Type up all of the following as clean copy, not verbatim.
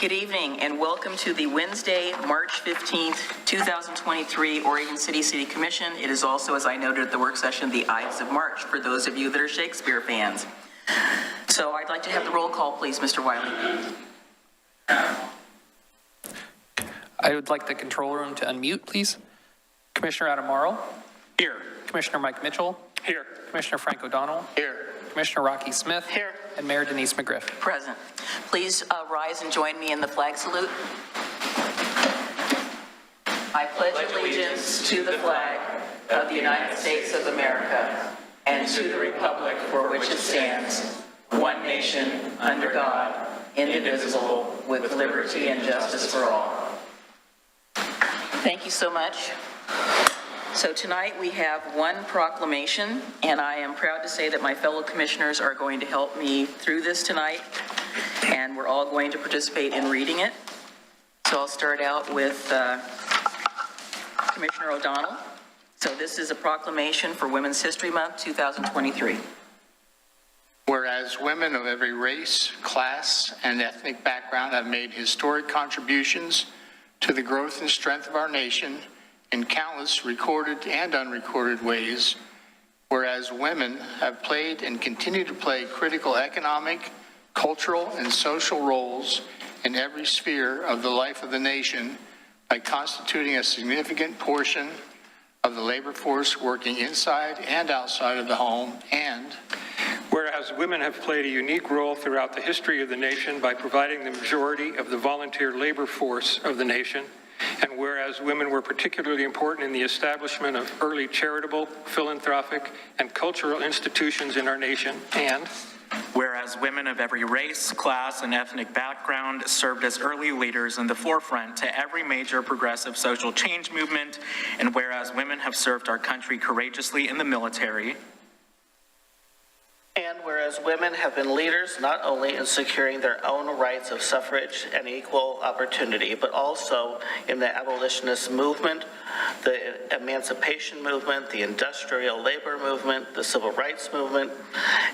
Good evening and welcome to the Wednesday, March 15th, 2023 Oregon City Commission. It is also, as I noted at the work session, the Ides of March for those of you that are Shakespeare fans. So I'd like to have the roll call, please, Mr. Wiley. I would like the control room to unmute, please. Commissioner Adam Morrow. Here. Commissioner Mike Mitchell. Here. Commissioner Frank O'Donnell. Here. Commissioner Rocky Smith. Here. And Mayor Denise McGriff. Present. Please rise and join me in the flag salute. I pledge allegiance to the flag of the United States of America and to the republic for which it stands, one nation, under God, indivisible, with liberty and justice for all. Thank you so much. So tonight we have one proclamation, and I am proud to say that my fellow commissioners are going to help me through this tonight, and we're all going to participate in reading it. So I'll start out with Commissioner O'Donnell. So this is a proclamation for Women's History Month 2023. Whereas women of every race, class, and ethnic background have made historic contributions to the growth and strength of our nation in countless recorded and unrecorded ways, whereas women have played and continue to play critical economic, cultural, and social roles in every sphere of the life of the nation by constituting a significant portion of the labor force working inside and outside of the home, and whereas women have played a unique role throughout the history of the nation by providing the majority of the volunteer labor force of the nation, and whereas women were particularly important in the establishment of early charitable, philanthropic, and cultural institutions in our nation, and whereas women of every race, class, and ethnic background served as early leaders in the forefront to every major progressive social change movement, and whereas women have served our country courageously in the military, and whereas women have been leaders not only in securing their own rights of suffrage and equal opportunity, but also in the abolitionist movement, the emancipation movement, the industrial labor movement, the civil rights movement,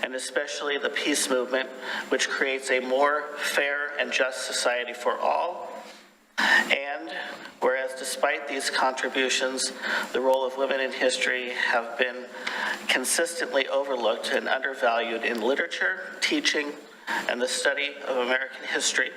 and especially the peace movement, which creates a more fair and just society for all. And whereas despite these contributions, the role of women in history have been consistently overlooked and undervalued in literature, teaching, and the study of American history.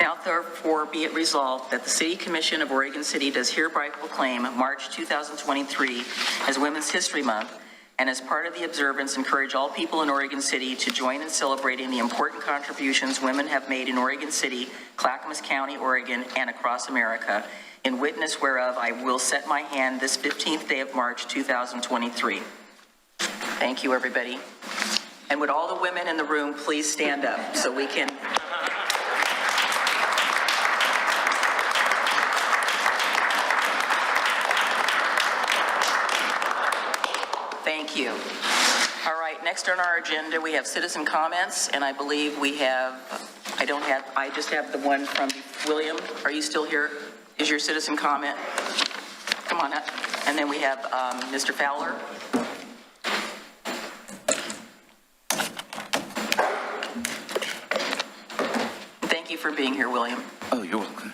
Now therefore be it resolved that the City Commission of Oregon City does hereby proclaim March 2023 as Women's History Month, and as part of the observance, encourage all people in Oregon City to join in celebrating the important contributions women have made in Oregon City, Clackamas County, Oregon, and across America, in witness whereof I will set my hand this 15th day of March 2023. Thank you, everybody. And would all the women in the room please stand up so we can... Thank you. All right, next on our agenda, we have citizen comments, and I believe we have, I just have the one from William. Are you still here? Is your citizen comment? Come on up. And then we have Mr. Fowler. Thank you for being here, William. Oh, you're welcome.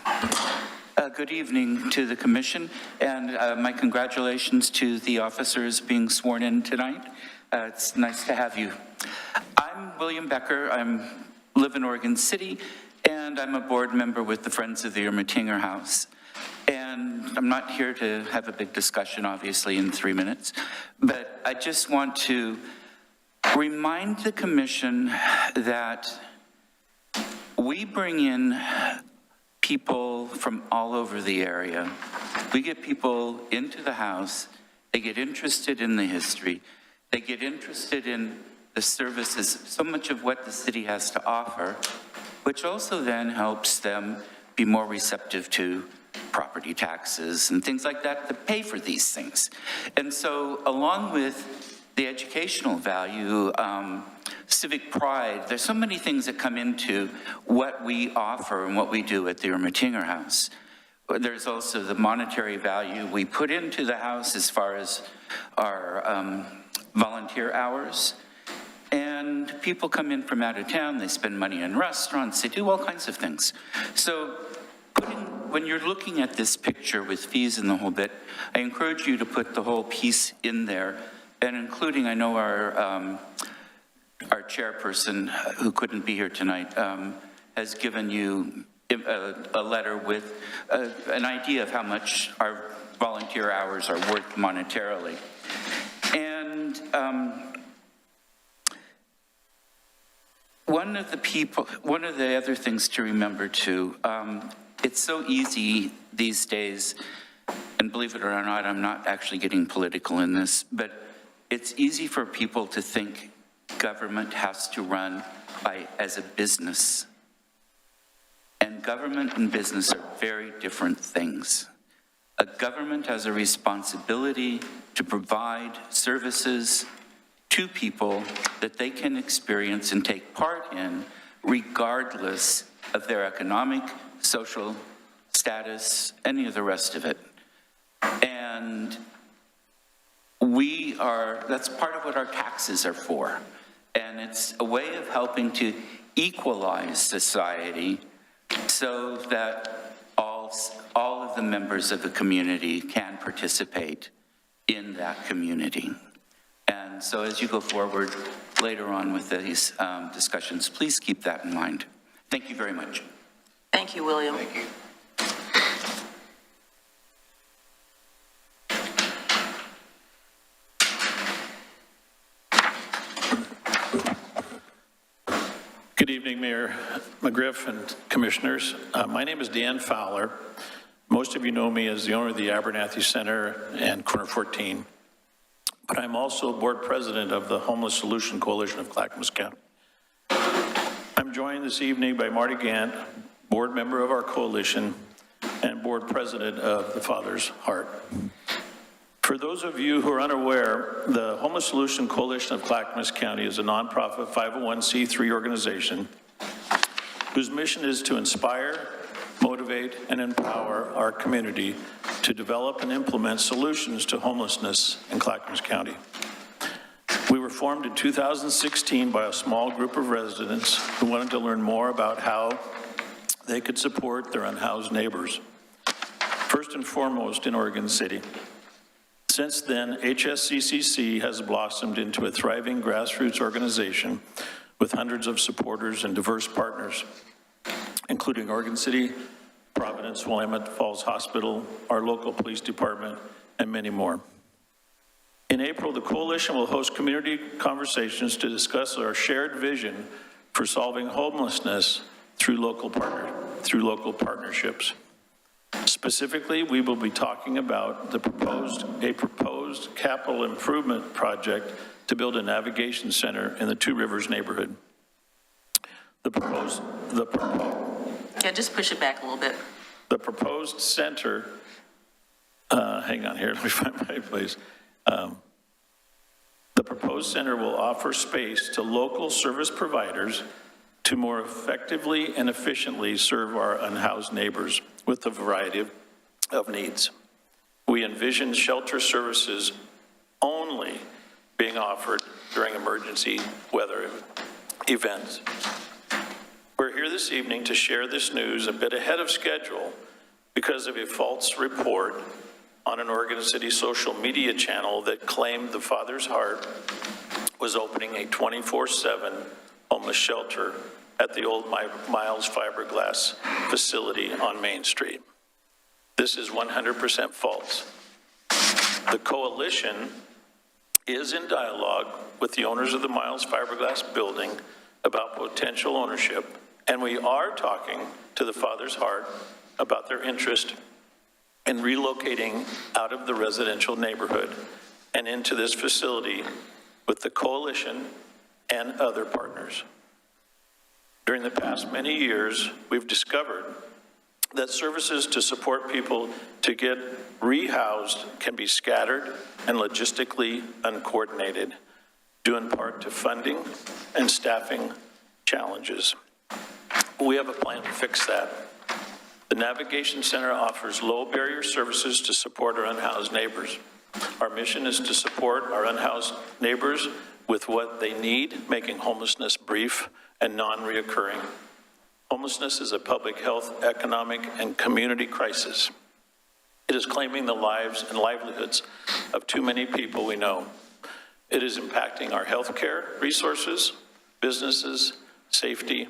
Good evening to the commission, and my congratulations to the officers being sworn in tonight. It's nice to have you. I'm William Becker. I live in Oregon City, and I'm a board member with the Friends of the Irma Tinger House. And I'm not here to have a big discussion, obviously, in 3 minutes, but I just want to remind the commission that we bring in people from all over the area. We get people into the house, they get interested in the history, they get interested in the services, so much of what the city has to offer, which also then helps them be more receptive to property taxes and things like that to pay for these things. And so along with the educational value, civic pride, there's so many things that come into what we offer and what we do at the Irma Tinger House. There's also the monetary value we put into the house as far as our volunteer hours. And And people come in from out of town, they spend money in restaurants, they do all kinds of things. So when you're looking at this picture with fees and the whole bit, I encourage you to put the whole piece in there, and including, I know our chairperson, who couldn't be here tonight, has given you a letter with an idea of how much our volunteer hours are worth monetarily. And one of the other things to remember too, it's so easy these days, and believe it or not, I'm not actually getting political in this, but it's easy for people to think government has to run as a business. And government and business are very different things. A government has a responsibility to provide services to people that they can experience and take part in, regardless of their economic, social status, any of the rest of it. And that's part of what our taxes are for. And it's a way of helping to equalize society so that all of the members of the community can participate in that community. And so as you go forward later on with these discussions, please keep that in mind. Thank you very much. Thank you, William. Thank you. Good evening, Mayor McGriff and Commissioners. My name is Dan Fowler. Most of you know me as the owner of the Abernathy Center and Corner 14, but I'm also board president of the Homeless Solution Coalition of Clackamas County. I'm joined this evening by Marty Gant, board member of our coalition and board president of the Father's Heart. For those of you who are unaware, the Homeless Solution Coalition of Clackamas County is a nonprofit 501c3 organization whose mission is to inspire, motivate, and empower our community to develop and implement solutions to homelessness in Clackamas County. We were formed in 2016 by a small group of residents who wanted to learn more about how they could support their unhoused neighbors, first and foremost in Oregon City. Since then, HSCCC has blossomed into a thriving grassroots organization with hundreds of supporters and diverse partners, including Oregon City, Providence, Willamette Falls Hospital, our local police department, and many more. In April, the coalition will host community conversations to discuss our shared vision for solving homelessness through local partnerships. Specifically, we will be talking about a proposed capital improvement project to build a navigation center in the Two Rivers neighborhood. Yeah, just push it back a little bit. The proposed center, hang on here, let me find my place. The proposed center will offer space to local service providers to more effectively and efficiently serve our unhoused neighbors with a variety of needs. We envision shelter services only being offered during emergency weather events. We're here this evening to share this news a bit ahead of schedule because of a false report on an Oregon City social media channel that claimed the Father's Heart was opening a 24/7 homeless shelter at the old Miles fiberglass facility on Main Street. This is 100% false. The coalition is in dialogue with the owners of the Miles fiberglass building about potential ownership, and we are talking to the Father's Heart about their interest in relocating out of the residential neighborhood and into this facility with the coalition and other partners. During the past many years, we've discovered that services to support people to get rehoused can be scattered and logistically uncoordinated, due in part to funding and staffing challenges. We have a plan to fix that. The Navigation Center offers low-barrier services to support our unhoused neighbors. Our mission is to support our unhoused neighbors with what they need, making homelessness brief and non-reoccurring. Homelessness is a public health, economic, and community crisis. It is claiming the lives and livelihoods of too many people we know. It is impacting our healthcare resources, businesses, safety,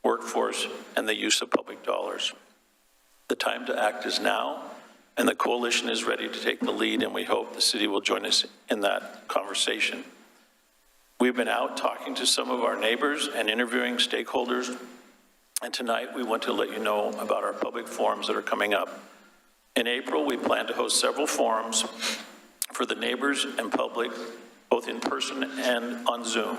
workforce, and the use of public dollars. The time to act is now, and the coalition is ready to take the lead, and we hope the city will join us in that conversation. We've been out talking to some of our neighbors and interviewing stakeholders, and tonight we want to let you know about our public forums that are coming up. In April, we plan to host several forums for the neighbors and public, both in person and on Zoom.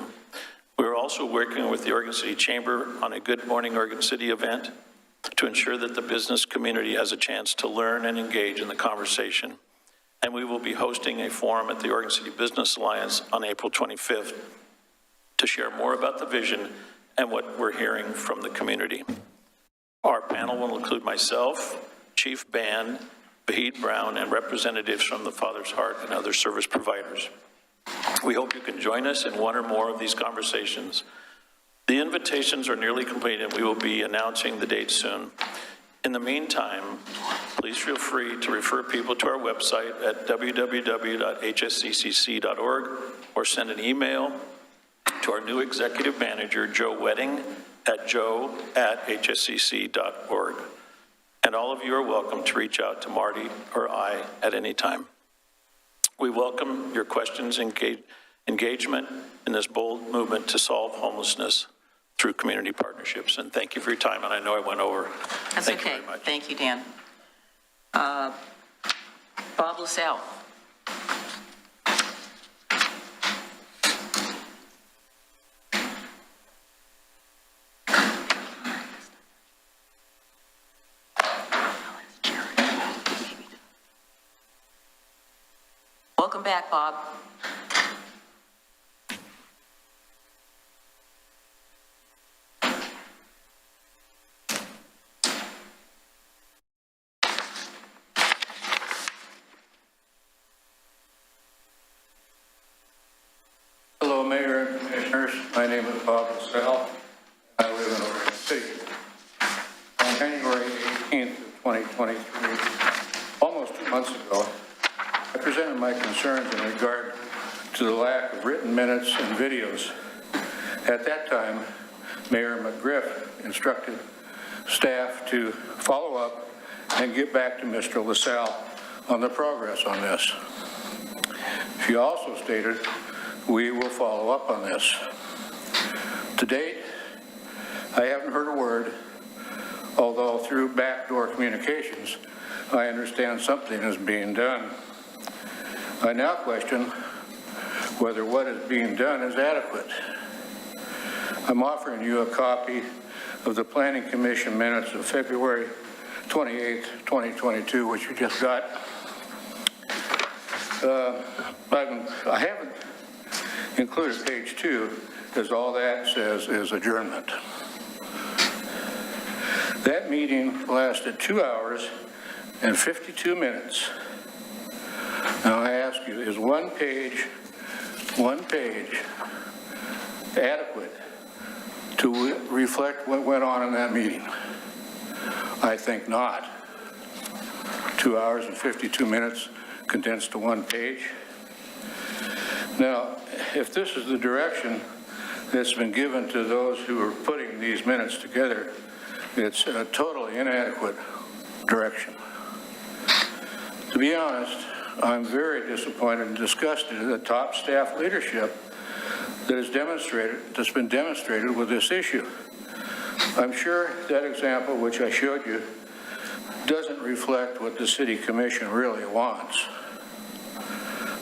We're also working with the Oregon City Chamber on a Good Morning Oregon City event to ensure that the business community has a chance to learn and engage in the conversation. And we will be hosting a forum at the Oregon City Business Alliance on April 25th to share more about the vision and what we're hearing from the community. Our panel will include myself, Chief Band, Vahid Brown, and representatives from the Father's Heart and other service providers. We hope you can join us in one or more of these conversations. The invitations are nearly complete, and we will be announcing the date soon. In the meantime, please feel free to refer people to our website at www.hsccc.org or send an email to our new executive manager, Joe Wedding, at joe@hscc.org. And all of you are welcome to reach out to Marty or I at any time. We welcome your questions and engagement in this bold movement to solve homelessness through community partnerships. And thank you for your time, and I know I went over. That's Thank okay. you very much. Thank you, Dan. Bob LaSalle. Welcome back, Bob. Hello, Mayor and Commissioners. My name is Bob LaSalle. I live in Oregon City. On January 18th of 2023, almost 2 months ago, I presented my concerns in regard to the lack of written minutes and videos. At that time, Mayor McGriff instructed staff to follow up and get back to Mr. LaSalle on the progress on this. She also stated, we will follow up on this. To date, I haven't heard a word, although through backdoor communications, I understand something is being done. I now question whether what is being done is adequate. I'm offering you a copy of the Planning Commission minutes of February 28, 2022, which you just got. I haven't included page 2, because all that says is adjournment. That meeting lasted 2 hours and 52 minutes. Now I ask you, is one page adequate to reflect what went on in that meeting? I think not. 2 hours and 52 minutes condensed to one page. Now, if this is the direction that's been given to those who are putting these minutes together, it's a totally inadequate direction. To be honest, I'm very disappointed and disgusted at the top staff leadership that's been demonstrated with this issue. I'm sure that example, which I showed you, doesn't reflect what the City Commission really wants.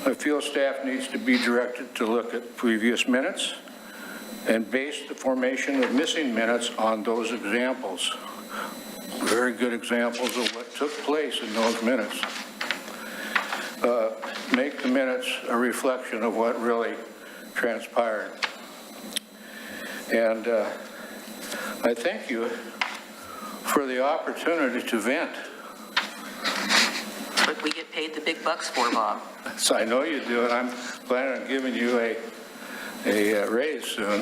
I feel staff needs to be directed to look at previous minutes and base the formation of missing minutes on those examples. Very good examples of what took place in those minutes. Make the minutes a reflection of what really transpired. And I thank you for the opportunity to vent. What we get paid the big bucks for, Bob. So I know you do, and I'm planning on giving you a raise soon.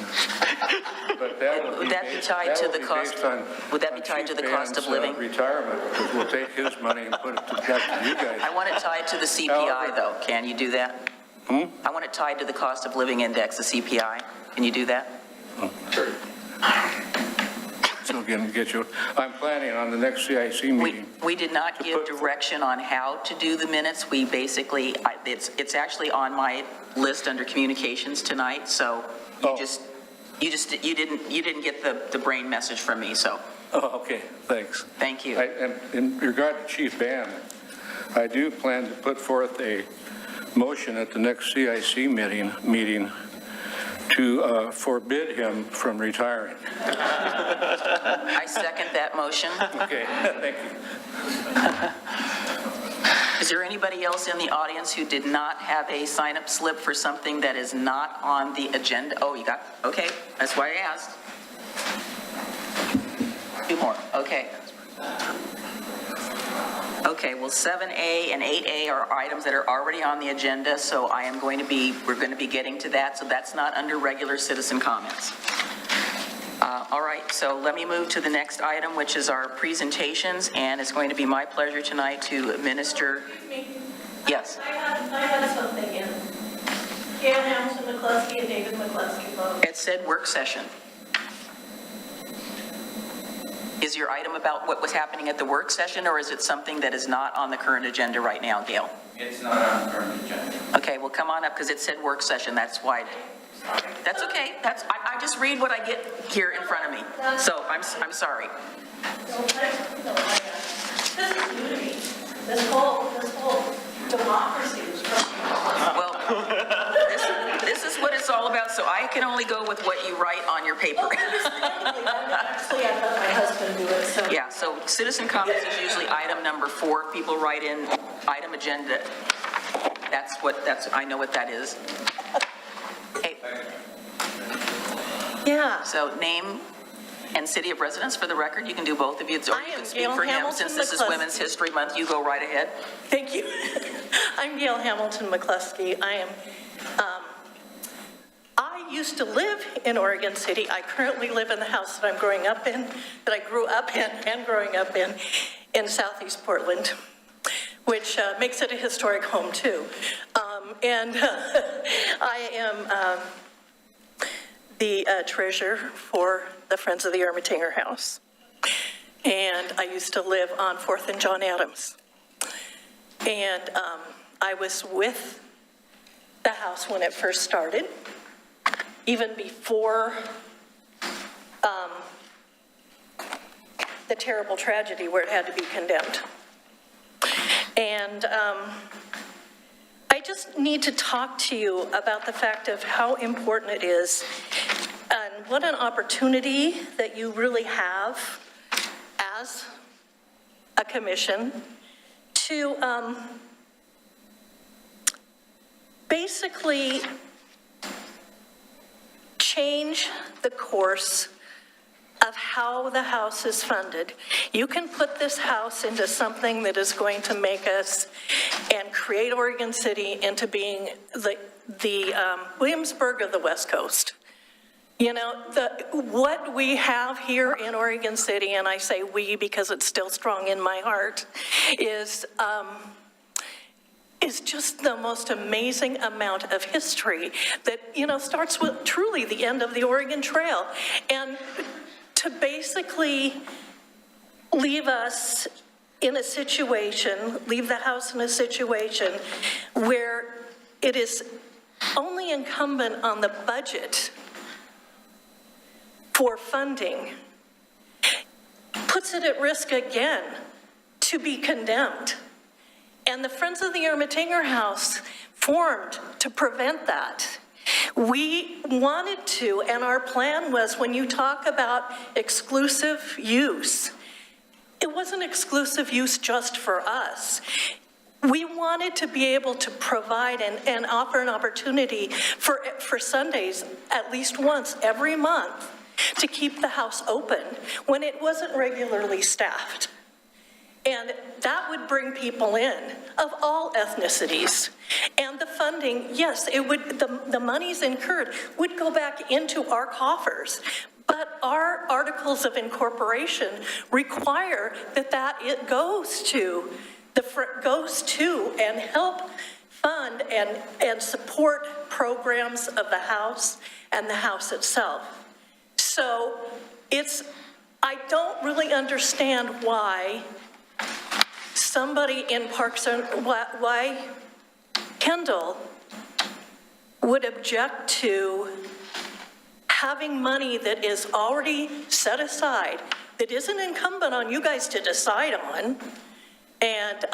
But that Would that be tied to the cost? Would that be tied to the cost of living? Retirement, because we'll take his money and put it back to you guys. I want it tied to the CPI, though. Can you do that? I want it tied to the cost of living index, the CPI. Can you do that? Sure. So again, I'm planning on the next CIC meeting. We did not give direction on how to do the minutes. We basically, it's actually on my list under communications tonight, so you didn't get the brain message from me, so. Oh, okay, thanks. Thank you. And in regard to Chief Band, I do plan to put forth a motion at the next CIC meeting to forbid him from retiring. I second that motion. Okay, thank you. Is there anybody else in the audience who did not have a sign-up slip for something that is not on the agenda? Oh, you got, okay, that's why I asked. Two more, okay. Okay, well, 7A and 8A are items that are already on the agenda, so we're going to be getting to that, so that's not under regular citizen comments. All right, so let me move to the next item, which is our presentations, and it's going to be my pleasure tonight to administer. Excuse me. Yes. I had something in. Gail Hamilton McCluskey and David McCluskey both. It said work session. Is your item about what was happening at the work session, or is it something that is not on the current agenda right now, Gail? It's not on the current agenda. Okay, well, come on up, because it said work session, that's why. That's okay, I just read what I get here in front of me, so I'm sorry. This is new to me. This whole democracy was from. Well, this is what it's all about, so I can only go with what you write on your paper. Actually, I let my husband do it, so. Yeah, so citizen comments is usually item number 4. People write in item agenda. I know what that is. Okay. Yeah. So name and city of residence for the record. You can do both of you. Or you can speak Gail for him. Hamilton Since this is McCluskey. Women's History Month, you go right ahead. Thank you. I'm Gail Hamilton McCluskey. I used to live in Oregon City. I currently live in the house that I'm growing up in, that I grew up in and growing up in Southeast Portland, which makes it a historic home too. I am the treasurer for the Friends of the Ermitanger House. And I used to live on 4th and John Adams. And I was with the house when it first started, even before the terrible tragedy where it had to be condemned. And I just need to talk to you about the fact of how important it is and what an opportunity that you really have as a commission to basically change the course of how the house is funded. You can put this house into something that is going to make us and create Oregon City into being the Williamsburg of the West Coast. You know, what we have here in Oregon City, and I say we because it's still strong in my heart, is just the most amazing amount of history that, starts with truly the end of the Oregon Trail. And to basically leave us in a situation, leave the house in a situation where it is only incumbent on the budget for funding, puts it at risk again to be condemned. And the Friends of the Ermitanger House formed to prevent that. We wanted to, and our plan was, when you talk about exclusive use, it wasn't exclusive use just for us. We wanted to be able to provide and offer an opportunity for Sundays, at least once every month, to keep the house open when it wasn't regularly staffed. And that would bring people in of all ethnicities. And the funding, yes, it would, the monies incurred would go back into our coffers. But our articles of incorporation require that it goes to and help fund and support programs of the House and the House itself. So I don't really understand why somebody in Parks and, why Kendall would object to having money that is already set aside, that isn't incumbent on you guys to decide on. And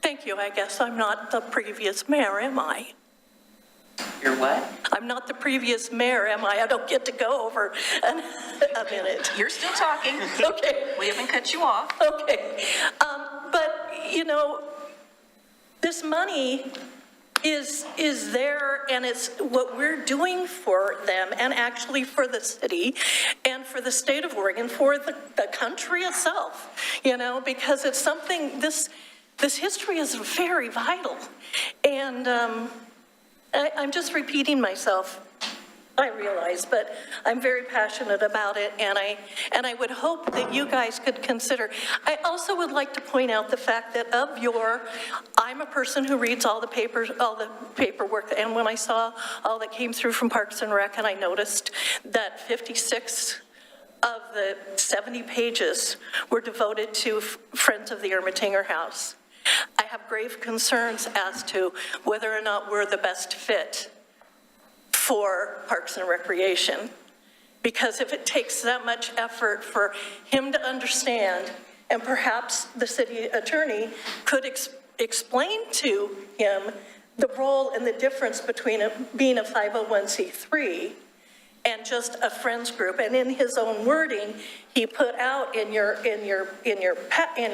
thank you, I guess I'm not the previous mayor, am I? You're what? I'm not the previous mayor, am I? I don't get to go over a minute. You're still talking. Okay. We haven't cut you off. Okay. But, you know, this money is there, and it's what we're doing for them, and actually for the city and for the state of Oregon, for the country itself, you know, because it's something, this history is very vital. And I'm just repeating myself, I realize, but I'm very passionate about it, and I would hope that you guys could consider. I also would like to point out the fact that I'm a person who reads all the paperwork, and when I saw all that came through from Parks and Rec, and I noticed that 56 of the 70 pages were devoted to Friends of the Ermitanger House. I have grave concerns as to whether or not we're the best fit for Parks and Recreation, because if it takes that much effort for him to understand, and perhaps the city attorney could explain to him the role and the difference between being a 501c3 and just a friends group, and in his own wording, he put out in your packet.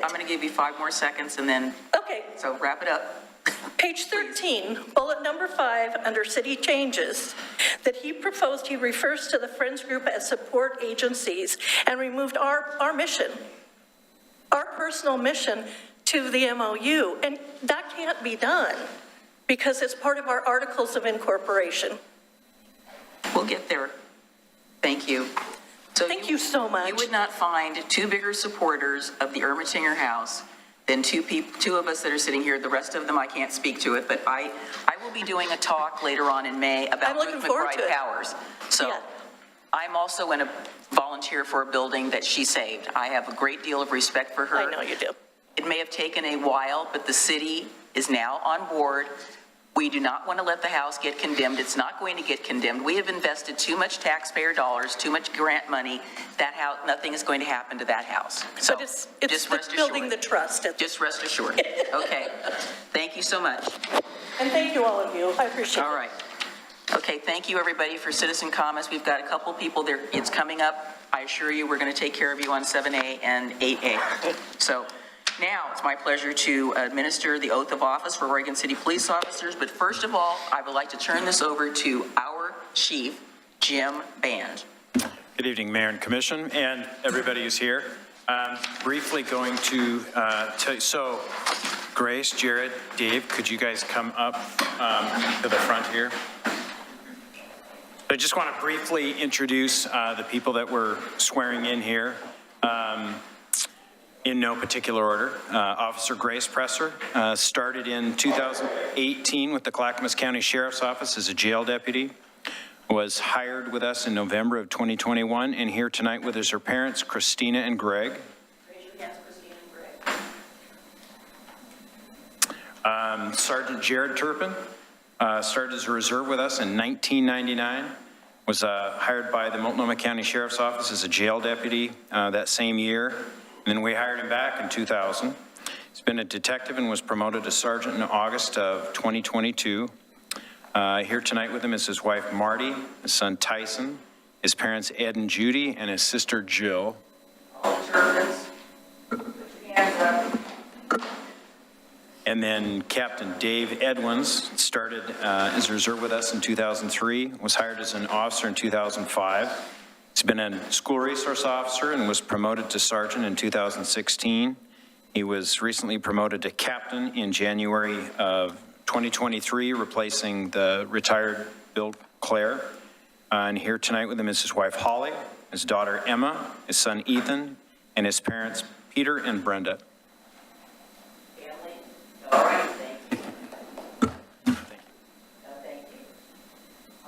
I'm going to give you 5 more seconds, and then. Okay. So wrap it up. Page 13, bullet number 5, under city changes, that he proposed, he refers to the Friends Group as support agencies and removed our mission, our personal mission to the MOU. And that can't be done because it's part of our articles of incorporation. We'll get there. Thank you. So Thank you so much. You would not find 2 bigger supporters of the Ermitanger House than 2 of us that are sitting here. The rest of them, I can't speak to it, but I will be doing a talk later on in May about I'm looking forward to McBride it. Powers. So Yeah. I'm also going to volunteer for a building that she saved. I have a great deal of respect for her. I know you do. It may have taken a while, but the city is now on board. We do not want to let the house get condemned. It's not going to get condemned. We have invested too much taxpayer dollars, too much grant money. That house, nothing is going to happen to that house. So But it's just rest assured. building the trust. Just rest assured. Okay. Thank you so much. And thank you, all of you. I appreciate it. All right. Okay, thank you, everybody, for citizen comments. We've got a couple people there. It's coming up. I assure you, we're going to take care of you on 7A and 8A. So now it's my pleasure to administer the oath of office for Oregon City police officers. But first of all, I would like to turn this over to our chief, Jim Band. Good evening, Mayor and Commission, and everybody who's here. Briefly going to tell you, so Grace, Jared, Dave, could you guys come up to the front here? I just want to briefly introduce the people that we're swearing in here. In no particular order. Officer Grace Presser started in 2018 with the Clackamas County Sheriff's Office as a jail deputy, was hired with us in November of 2021, and here tonight with us her parents, Christina and Greg. Raise your hands, Christina and Greg. Sergeant Jared Turpin started as a reserve with us in 1999, was hired by the Multnomah County Sheriff's Office as a jail deputy that same year. And then we hired him back in 2000. He's been a detective and was promoted to sergeant in August of 2022. Here tonight with him is his wife, Marty, his son, Tyson, his parents, Ed and Judy, and his sister, Jill. And then Captain Dave Edwins started as a reserve with us in 2003, was hired as an officer in 2005. He's been a school resource officer and was promoted to sergeant in 2016. He was recently promoted to captain in January of 2023, replacing the retired Bill Clare. And here tonight with him is his wife Holly, his daughter Emma, his son Ethan, and his parents Peter and Brenda. Family. All right, thank you. Thank you.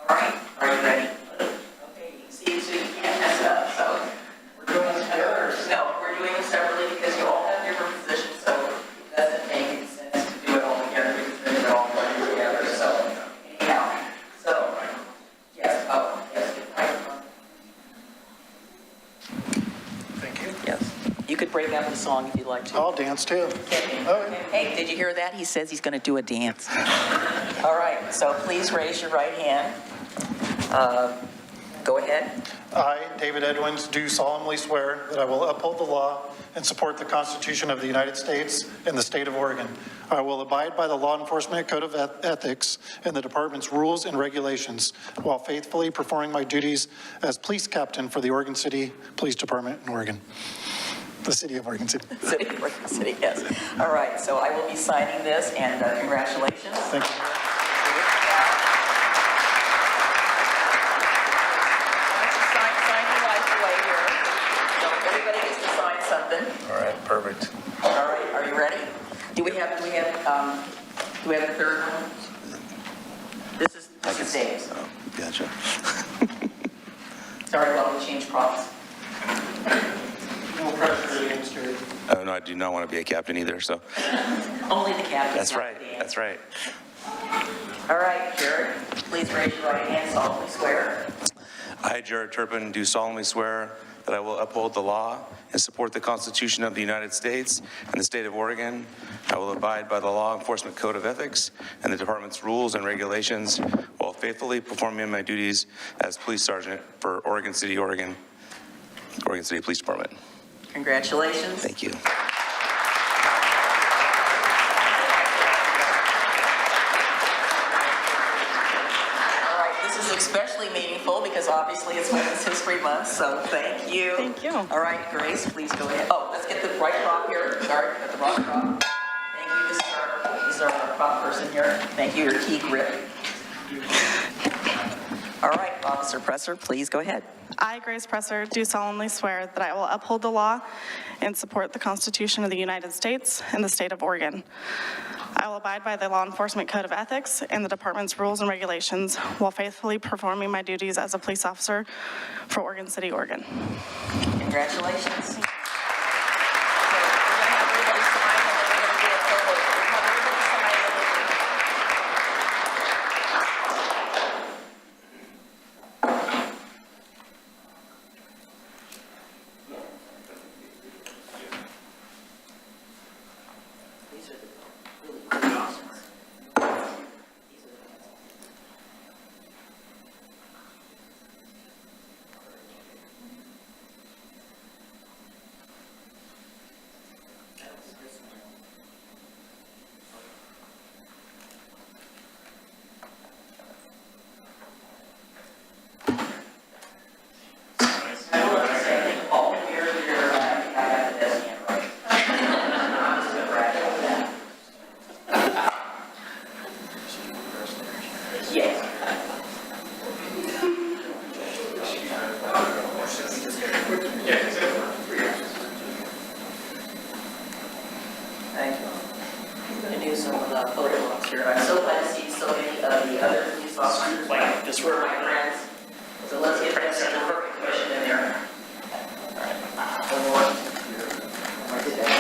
All right, are you ready? Okay, you can see, so you can't mess it up. So we're doing them separately. No, we're doing them separately because you all have different positions, so it doesn't make any sense to do it all together because then they're all blended together. So anyhow, so yes, oh, yes, get the microphone. Thank you. Yes. You could break out the song if you'd like to. I'll dance too. Hey, did you hear that? He says he's going to do a dance. All right, so please raise your right hand. Go ahead. I, David Edwins, do solemnly swear that I will uphold the law and support the Constitution of the United States and the state of Oregon. I will abide by the law enforcement code of ethics and the department's rules and regulations while faithfully performing my duties as police captain for the Oregon City Police Department in Oregon. The city of Oregon City. City of Oregon City, yes. All right, so I will be signing this, and congratulations. Thank you. Sign your life away here. So everybody gets to sign something. All right, perfect. All right, are you ready? Do we have a third one? This is Dave's. Oh, gotcha. Sorry, while we change props. No pressure against your... Oh, no, I do not want to be a captain either, so. Only the captain. That's right, that's right. All right, Jared, please raise your right hand, solemnly swear. I, Jared Turpin, do solemnly swear that I will uphold the law and support the Constitution of the United States and the state of Oregon. I will abide by the law enforcement code of ethics and the department's rules and regulations while faithfully performing my duties as police sergeant for Oregon City, Oregon City Police Department. Congratulations. Thank you. All right, this is especially meaningful because obviously it's Women's History Month, so thank you. Thank you. All right, Grace, please go ahead. Oh, let's get the right prop here. Sorry, got the wrong prop. Thank you, this is our prop person here. Thank you, your key grip. All right, Officer Presser, please go ahead. I, Grace Presser, do solemnly swear that I will uphold the law and support the Constitution of the United States and the state of Oregon. I will abide by the law enforcement code of ethics and the department's rules and regulations while faithfully performing my duties as a police officer for Oregon City, Oregon. Congratulations. So we're going to have everybody sign, and then we're going to do a photo. We'll have everybody sign, and then these are the really cool options. These are the ones. Thank you. I'm going to do some photo ops here. I'm so glad to see so many of the other police officers, like just were my friends. So let's get that center commission in there. All right. One more. One more today.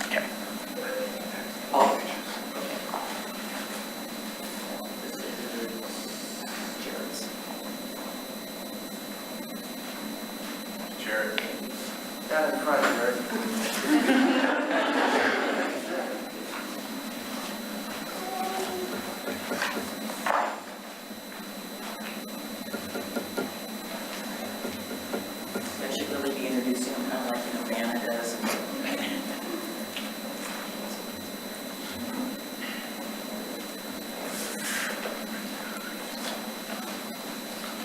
Okay. Oh. Jared's. Down in front, Jared. I should really be introducing them kind of like Vanna does.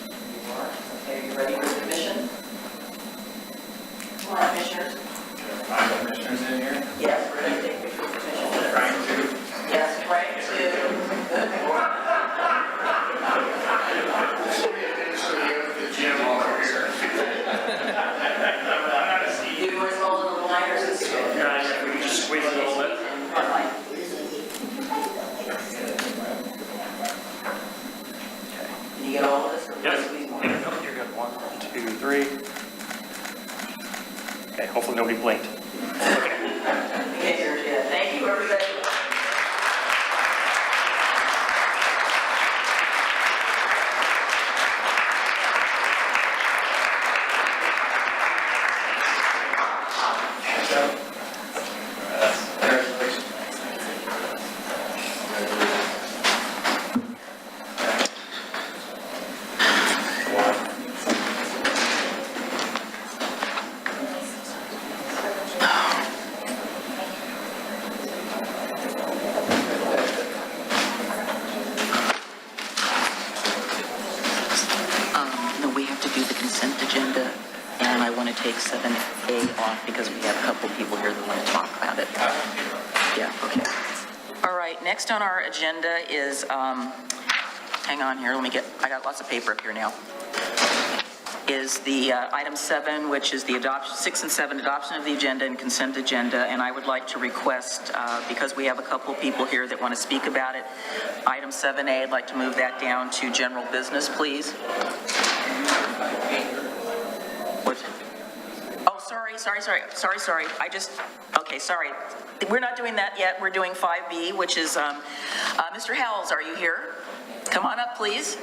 You are? Okay, you ready for the mission? Come on, commissioners. Five commissioners in here? Yes, voting late. Thank you, everybody. No, we have to do the consent agenda, and I want to take 7A off because we have a couple people here that want to talk about it. Yeah, okay. All right, next on our agenda is, hang on here, I got lots of paper up here now. Is the item 7, which is the adoption, 6 and 7, adoption of the agenda and consent agenda, and I would like to request, because we have a couple people here that want to speak about it, item 7A, I'd like to move that down to general business, please. What's it? Oh, sorry. Okay, sorry. We're not doing that yet. We're doing 5B, which is, Mr. Howells, are you here? Come on up, please.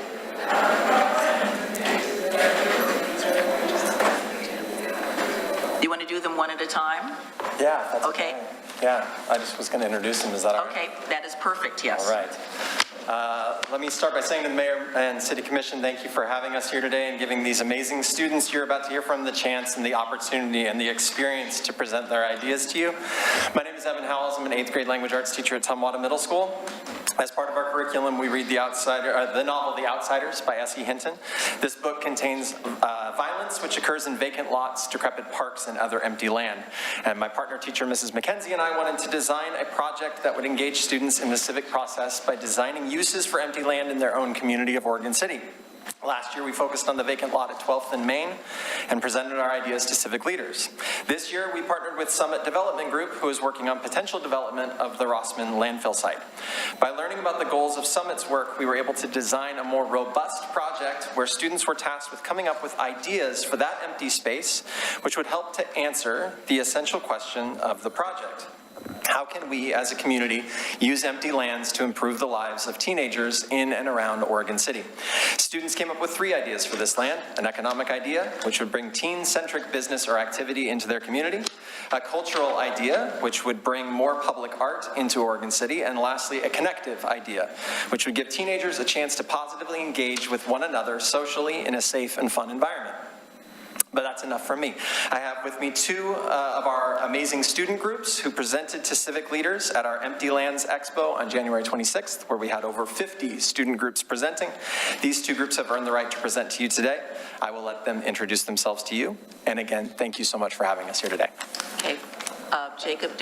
Do you want to do them one at a time? Yeah, that's okay. Fine. Yeah, I just was going to introduce them. Is that all right? Okay, that is perfect, yes. All right. Let me start by saying to the Mayor and City Commission, thank you for having us here today and giving these amazing students you're about to hear from the chance and the opportunity and the experience to present their ideas to you. My name is Evan Howells. I'm an 8th grade language arts teacher at Tumwater Middle School. As part of our curriculum, we read the novel The Outsiders by S.E. Hinton. This book contains violence which occurs in vacant lots, decrepit parks, and other empty land. And my partner teacher, Mrs. McKenzie, and I wanted to design a project that would engage students in the civic process by designing uses for empty land in their own community of Oregon City. Last year, we focused on the vacant lot at 12th and Main and presented our ideas to civic leaders. This year, we partnered with Summit Development Group, who is working on potential development of the Rossman landfill site. By learning about the goals of Summit's work, we were able to design a more robust project where students were tasked with coming up with ideas for that empty space, which would help to answer the essential question of the project. How can we, as a community, use empty lands to improve the lives of teenagers in and around Oregon City? Students came up with 3 ideas for this land: an economic idea, which would bring teen-centric business or activity into their community; a cultural idea, which would bring more public art into Oregon City; and lastly, a connective idea, which would give teenagers a chance to positively engage with one another socially in a safe and fun environment. But that's enough for me. I have with me 2 of our amazing student groups who presented to civic leaders at our Empty Lands Expo on January 26th, where we had over 50 student groups presenting. These 2 groups have earned the right to present to you today. I will let them introduce themselves to you. And again, thank you so much for having us here today. Okay. Jacob,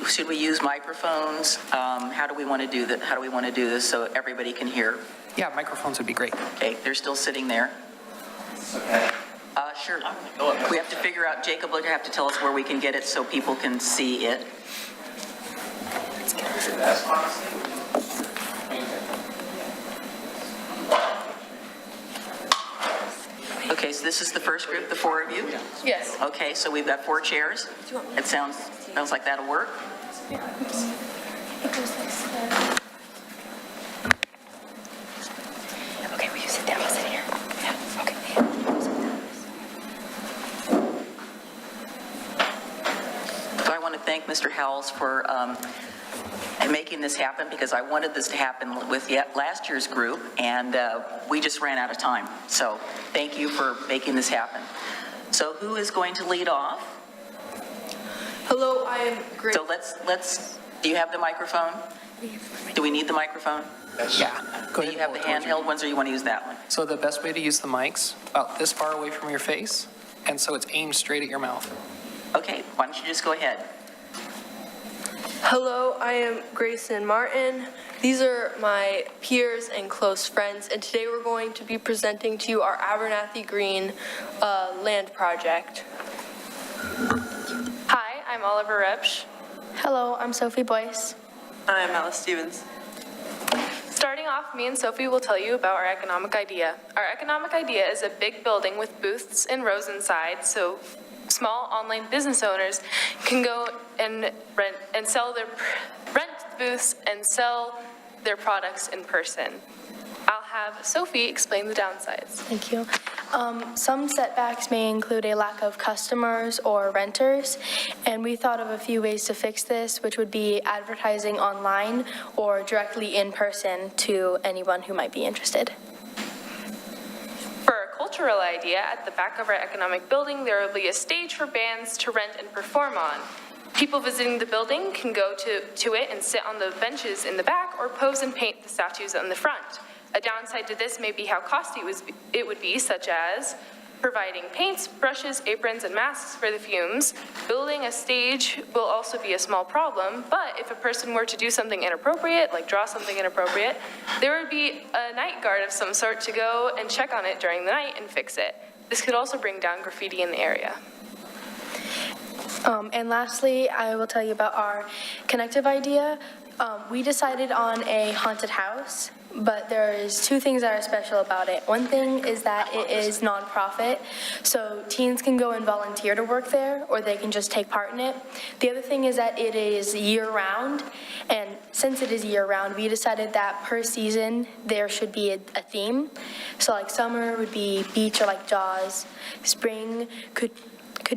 should we use microphones? How do we want to do that? How do we want to do this so everybody can hear? Yeah, microphones would be great. Okay, they're still sitting there. Okay. Sure. We have to figure out, Jacob will have to tell us where we can get it so people can see it. Okay, so this is the first group, the 4 of you? Yes. Okay, so we've got 4 chairs. It sounds like that'll work. Okay, will you sit down? I'll sit here. Yeah, okay. So I want to thank Mr. Howells for making this happen, because I wanted this to happen with last year's group, and we just ran out of time. So thank you for making this happen. So who is going to lead off? Hello, I am Grace. So let's, do you have the microphone? Do we need the microphone? Yeah. Go Do ahead. you have the handheld ones, or you want to use that one? So the best way to use the mics, about this far away from your face, and so it's aimed straight at your mouth. Okay, why don't you just go ahead? Hello, I am Grayson Martin. These are my peers and close friends, and today we're going to be presenting to you our Abernathy Green land project. Hi, I'm Oliver Repsch. Hello, I'm Sophie Boyce. I'm Alice Stevens. Starting off, me and Sophie will tell you about our economic idea. Our economic idea is a big building with booths and rows inside, so small online business owners can go and rent booths and sell their products in person. I'll have Sophie explain the downsides. Thank you. Some setbacks may include a lack of customers or renters, and we thought of a few ways to fix this, which would be advertising online or directly in person to anyone who might be interested. For a cultural idea, at the back of our economic building, there will be a stage for bands to rent and perform on. People visiting the building can go to it and sit on the benches in the back or pose and paint the statues on the front. A downside to this may be how costly it would be, such as providing paints, brushes, aprons, and masks for the fumes. Building a stage will also be a small problem, but if a person were to do something inappropriate, like draw something inappropriate, there would be a night guard of some sort to go and check on it during the night and fix it. This could also bring down graffiti in the area. And lastly, I will tell you about our connective idea. We decided on a haunted house, but there's two things that are special about it. One thing is that it is nonprofit, so teens can go and volunteer to work there, or they can just take part in it. The other thing is that it is year-round, and since it is year-round, we decided that per season there should be a theme. So like summer would be beach or like Jaws. Spring could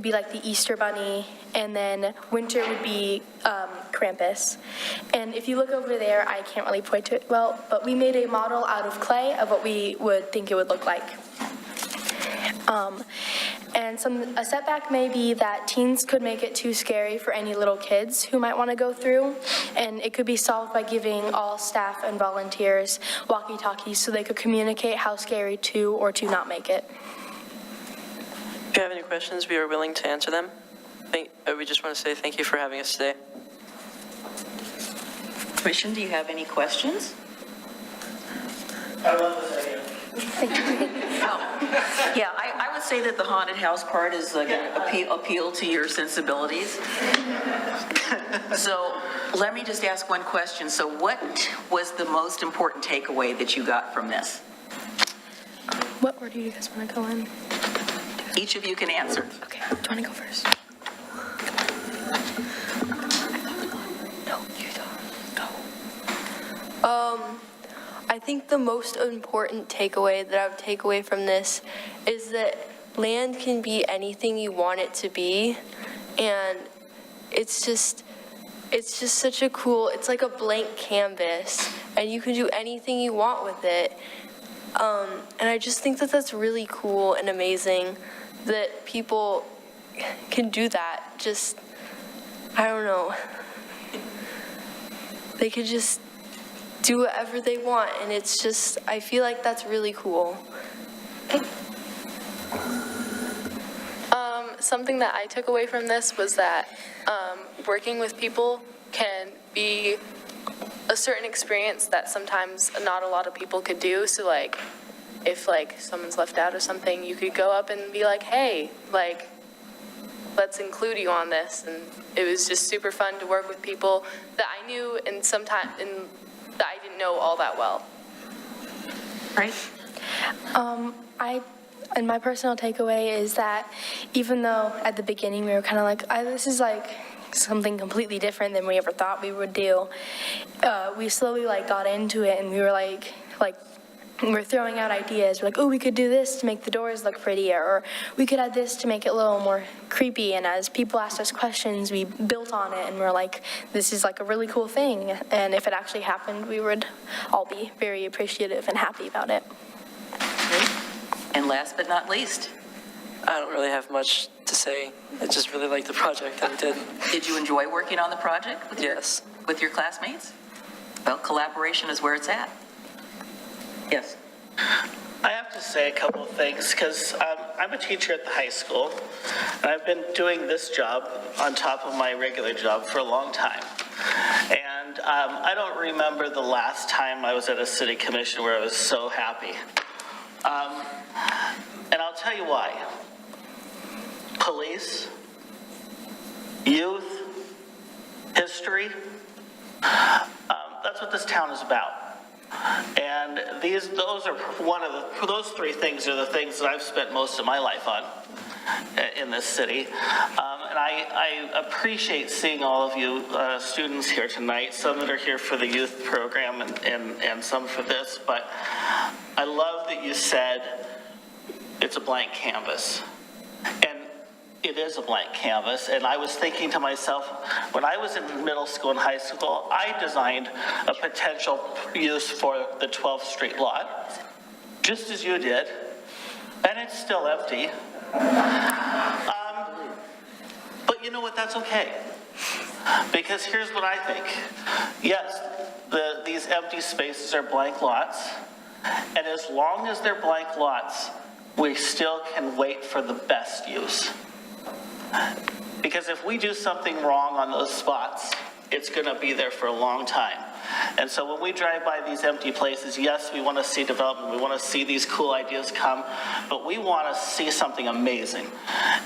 be like the Easter Bunny, and then winter would be Krampus. And if you look over there, I can't really point to it well, but we made a model out of clay of what we would think it would look like. And a setback may be that teens could make it too scary for any little kids who might want to go through, and it could be solved by giving all staff and volunteers walkie-talkies so they could communicate how scary to or to not make it. If you have any questions, we are willing to answer them. We just want to say thank you for having us today. Commission, do you have any questions? I love this idea. Yeah, I would say that the haunted house part is going to appeal to your sensibilities. So let me just ask one question. So what was the most important takeaway that you got from this? What order do you guys want to go in? Each of you can answer. Okay, do you want to go first? No, you don't. No. I think the most important takeaway that I would take away from this is that land can be anything you want it to be, and it's just such a cool, it's like a blank canvas, and you can do anything you want with it. And I just think that that's really cool and amazing that people can do that. Just, I don't know. They could just do whatever they want, and it's just, I feel like that's really cool. Something that I took away from this was that working with people can be a certain experience that sometimes not a lot of people could do. So like, if like someone's left out of something, you could go up and be like, hey, like, let's include you on this. And it was just super fun to work with people that I knew and sometimes that I didn't know all that well. Right? And my personal takeaway is that even though at the beginning we were kind of like, this is like something completely different than we ever thought we would do, we slowly like got into it, and we were like we're throwing out ideas. We're like, oh, we could do this to make the doors look prettier, or we could add this to make it a little more creepy. And as people asked us questions, we built on it, and we're like, this is like a really cool thing. And if it actually happened, we would all be very appreciative and happy about it. And last but not least, I don't really have much to say. I just really like the project that we did. did you enjoy working on the project with with your classmates? Well, collaboration is where it's at. Yes. I have to say a couple of things, because I'm a teacher at the high school, and I've been doing this job on top of my regular job for a long time. And I don't remember the last time I was at a city commission where I was so happy. And I'll tell you why. Police, youth, history, that's what this town is about. And those three things are the things that I've spent most of my life on. in this city. And I appreciate seeing all of you students here tonight, some that are here for the youth program and some for this, but I love that you said it's a blank canvas. And it is a blank canvas, and I was thinking to myself, when I was in middle school and high school, I designed a potential use for the 12th Street lot, just as you did, and it's still empty. But you know what, that's okay. Because here's what I think. Yes, these empty spaces are blank lots, and as long as they're blank lots, we still can wait for the best use. Because if we do something wrong on those spots, it's going to be there for a long time. And so when we drive by these empty places, yes, we want to see development, we want to see these cool ideas come, but we want to see something amazing.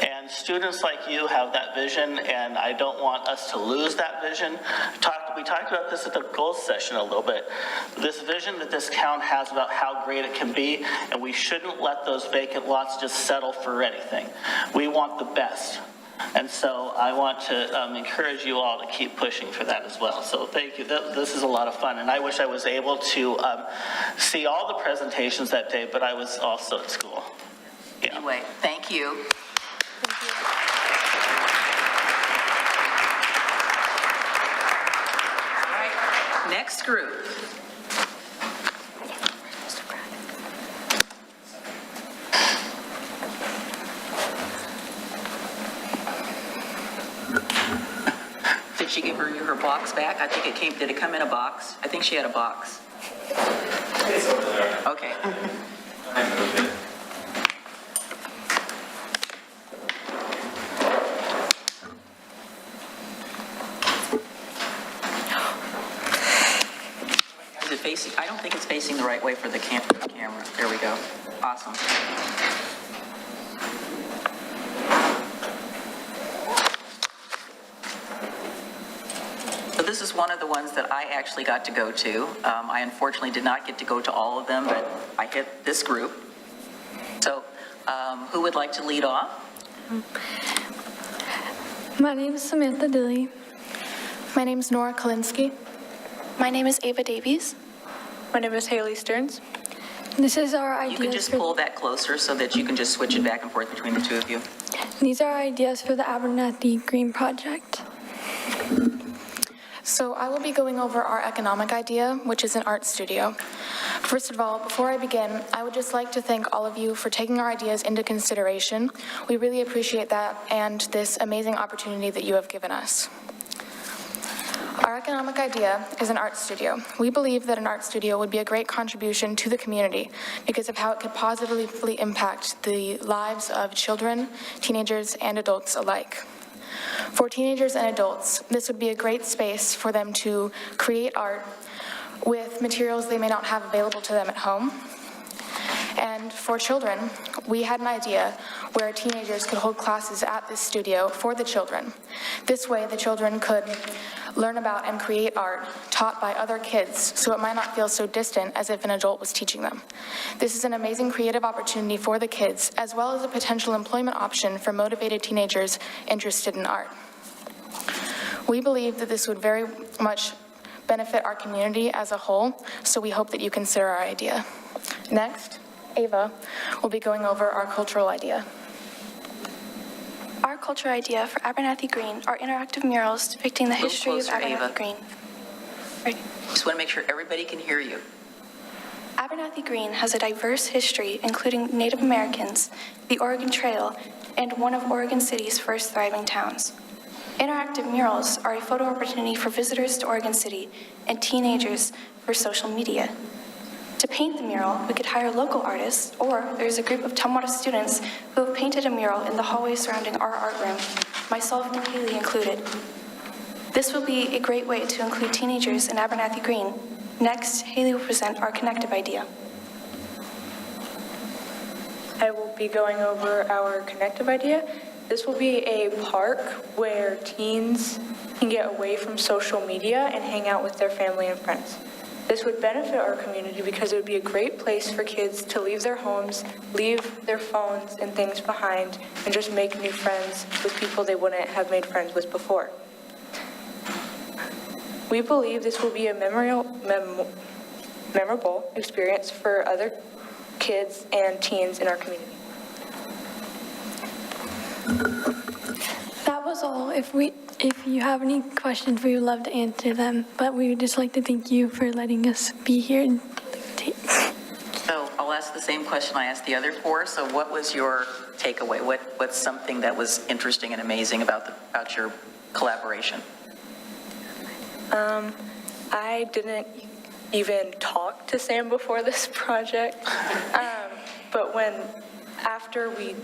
And students like you have that vision, and I don't want us to lose that vision. We talked about this at the goals session a little bit. This vision that this town has about how great it can be, and we shouldn't let those vacant lots just settle for anything. We want the best. And so I want to encourage you all to keep pushing for that as well. So thank you. This is a lot of fun. And I wish I was able to see all the presentations that day, but I was also at school. Yeah. Anyway, thank you. All right, next group. Did she give her box back? I think it came, did it come in a box? I think she had a box. It's over there. Okay. I moved it. Is it facing? I don't think it's facing the right way for the camera. There we go. Awesome. So this is one of the ones that I actually got to go to. I unfortunately did not get to go to all of them, but I hit this group. So who would like to lead off? My name is Samantha Dilly. My name is Nora Kalinsky. My name is Ava Davies. My name is Haley Stearns. This is our ideas. You can just pull that closer so that you can just switch it back and forth between the two of you. These are our ideas for the Abernathy Green Project. So I will be going over our economic idea, which is an art studio. First of all, before I begin, I would just like to thank all of you for taking our ideas into consideration. We really appreciate that and this amazing opportunity that you have given us. Our economic idea is an art studio. We believe that an art studio would be a great contribution to the community because of how it could positively impact the lives of children, teenagers, and adults alike. For teenagers and adults, this would be a great space for them to create art with materials they may not have available to them at home. And for children, we had an idea where teenagers could hold classes at this studio for the children. This way, the children could learn about and create art taught by other kids, so it might not feel so distant as if an adult was teaching them. This is an amazing creative opportunity for the kids, as well as a potential employment option for motivated teenagers interested in art. We believe that this would very much benefit our community as a whole, so we hope that you consider our idea. Next, Ava will be going over our cultural idea. Our cultural idea for Abernathy Green are interactive murals depicting the history of Abernathy Green. Right. Just want to make sure everybody can hear you. Abernathy Green has a diverse history, including Native Americans, the Oregon Trail, and one of Oregon City's first thriving towns. Interactive murals are a photo opportunity for visitors to Oregon City and teenagers for social media. To paint the mural, we could hire local artists, or there's a group of Tumwater students who have painted a mural in the hallway surrounding our art room, myself and Haley included. This will be a great way to include teenagers in Abernathy Green. Next, Haley will present our connective idea. I will be going over our connective idea. This will be a park where teens can get away from social media and hang out with their family and friends. This would benefit our community because it would be a great place for kids to leave their homes, leave their phones and things behind, and just make new friends with people they wouldn't have made friends with before. We believe this will be a memorable experience for other kids and teens in our community. That was all. If you have any questions, we would love to answer them, but we would just like to thank you for letting us be here. So I'll ask the same question I asked the other four. So what was your takeaway? What's something that was interesting and amazing about your collaboration? I didn't even talk to Sam before this project, but after we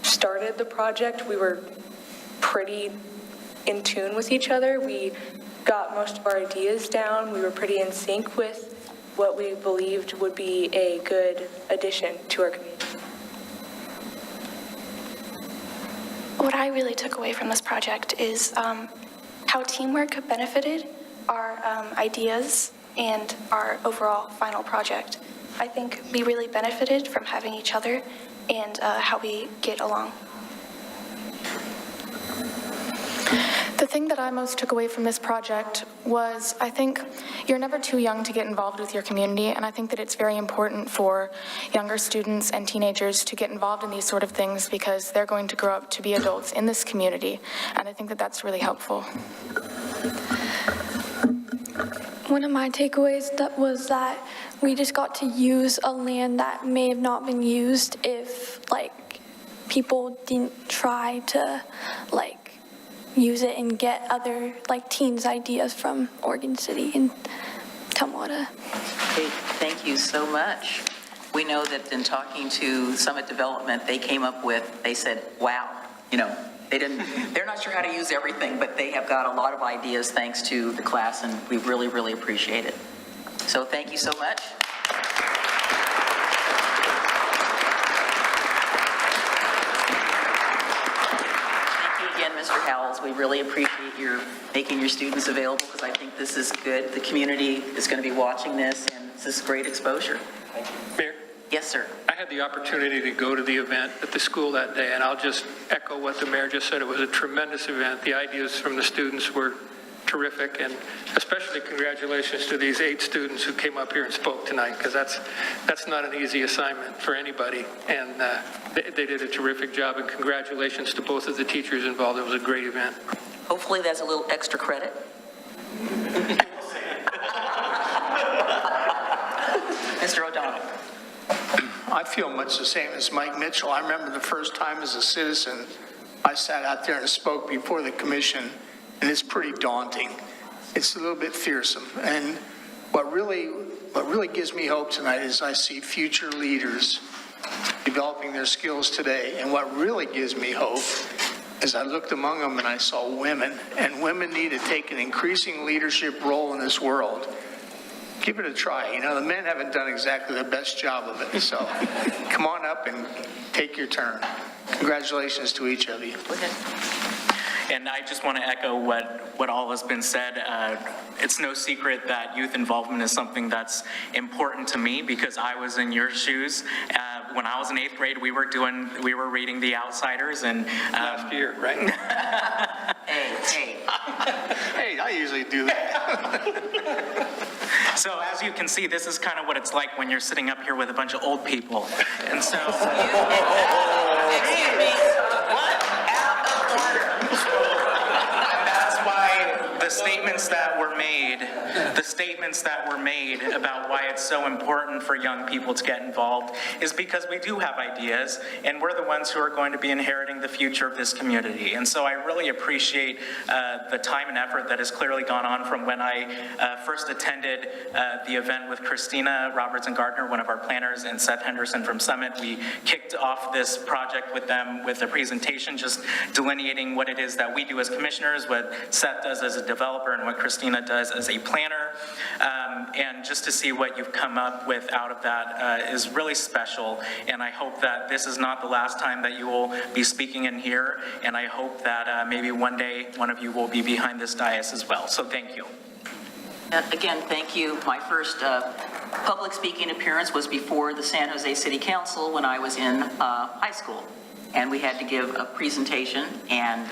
started the project, we were pretty in tune with each other. We got most of our ideas down. We were pretty in sync with what we believed would be a good addition to our community. What I really took away from this project is how teamwork benefited our ideas and our overall final project. I think we really benefited from having each other and how we get along. The thing that I most took away from this project was, I think you're never too young to get involved with your community, and I think that it's very important for younger students and teenagers to get involved in these sort of things because they're going to grow up to be adults in this community, and I think that that's really helpful. One of my takeaways was that we just got to use a land that may have not been used if, people didn't try to, use it and get other, teens' ideas from Oregon City and Tumwater. Great. Thank you so much. We know that in talking to Summit Development, they said, wow, they're not sure how to use everything, but they have got a lot of ideas thanks to the class, and we really, really appreciate it. So thank you so much. Thank you again, Mr. Howells. We really appreciate your making your students available because I think this is good. The community is going to be watching this, and this is great exposure. Thank you. Mayor? Yes, sir. I had the opportunity to go to the event at the school that day, and I'll just echo what the mayor just said. It was a tremendous event. The ideas from the students were terrific, and especially congratulations to these 8 students who came up here and spoke tonight, because that's not an easy assignment for anybody, and they did a terrific job, and congratulations to both of the teachers involved. It was a great event. Hopefully that's a little extra credit. Mr. O'Donnell. I feel much the same as Mike Mitchell. I remember the first time as a citizen, I sat out there and spoke before the commission, and it's pretty daunting. It's a little bit fearsome. And what really gives me hope tonight is I see future leaders developing their skills today. And what really gives me hope is I looked among them and I saw women, and women need to take an increasing leadership role in this world. Give it a try. The men haven't done exactly the best job of it. So come on up and take your turn. Congratulations to each of you. And I just want to echo what all has been said. It's no secret that youth involvement is something that's important to me because I was in your shoes. When I was in 8th grade, we were reading The Outsiders, and last year, right? Hey, I usually do that. So as you can see, this is kind of what it's like when you're sitting up here with a bunch of old people. And so... Excuse me. What? Out of order. That's why the statements that were made about why it's so important for young people to get involved is because we do have ideas, and we're the ones who are going to be inheriting the future of this community. And so I really appreciate the time and effort that has clearly gone on from when I first attended the event with Christina Robertson-Gardner, one of our planners, and Seth Henderson from Summit. We kicked off this project with them with a presentation just delineating what it is that we do as commissioners, what Seth does as a developer, and what Christina does as a planner. And just to see what you've come up with out of that is really special. And I hope that this is not the last time that you will be speaking in here. And I hope that maybe one day one of you will be behind this dais as well. So thank you. Again, thank you. My first public speaking appearance was before the San Jose City Council when I was in high school. And we had to give a presentation, and,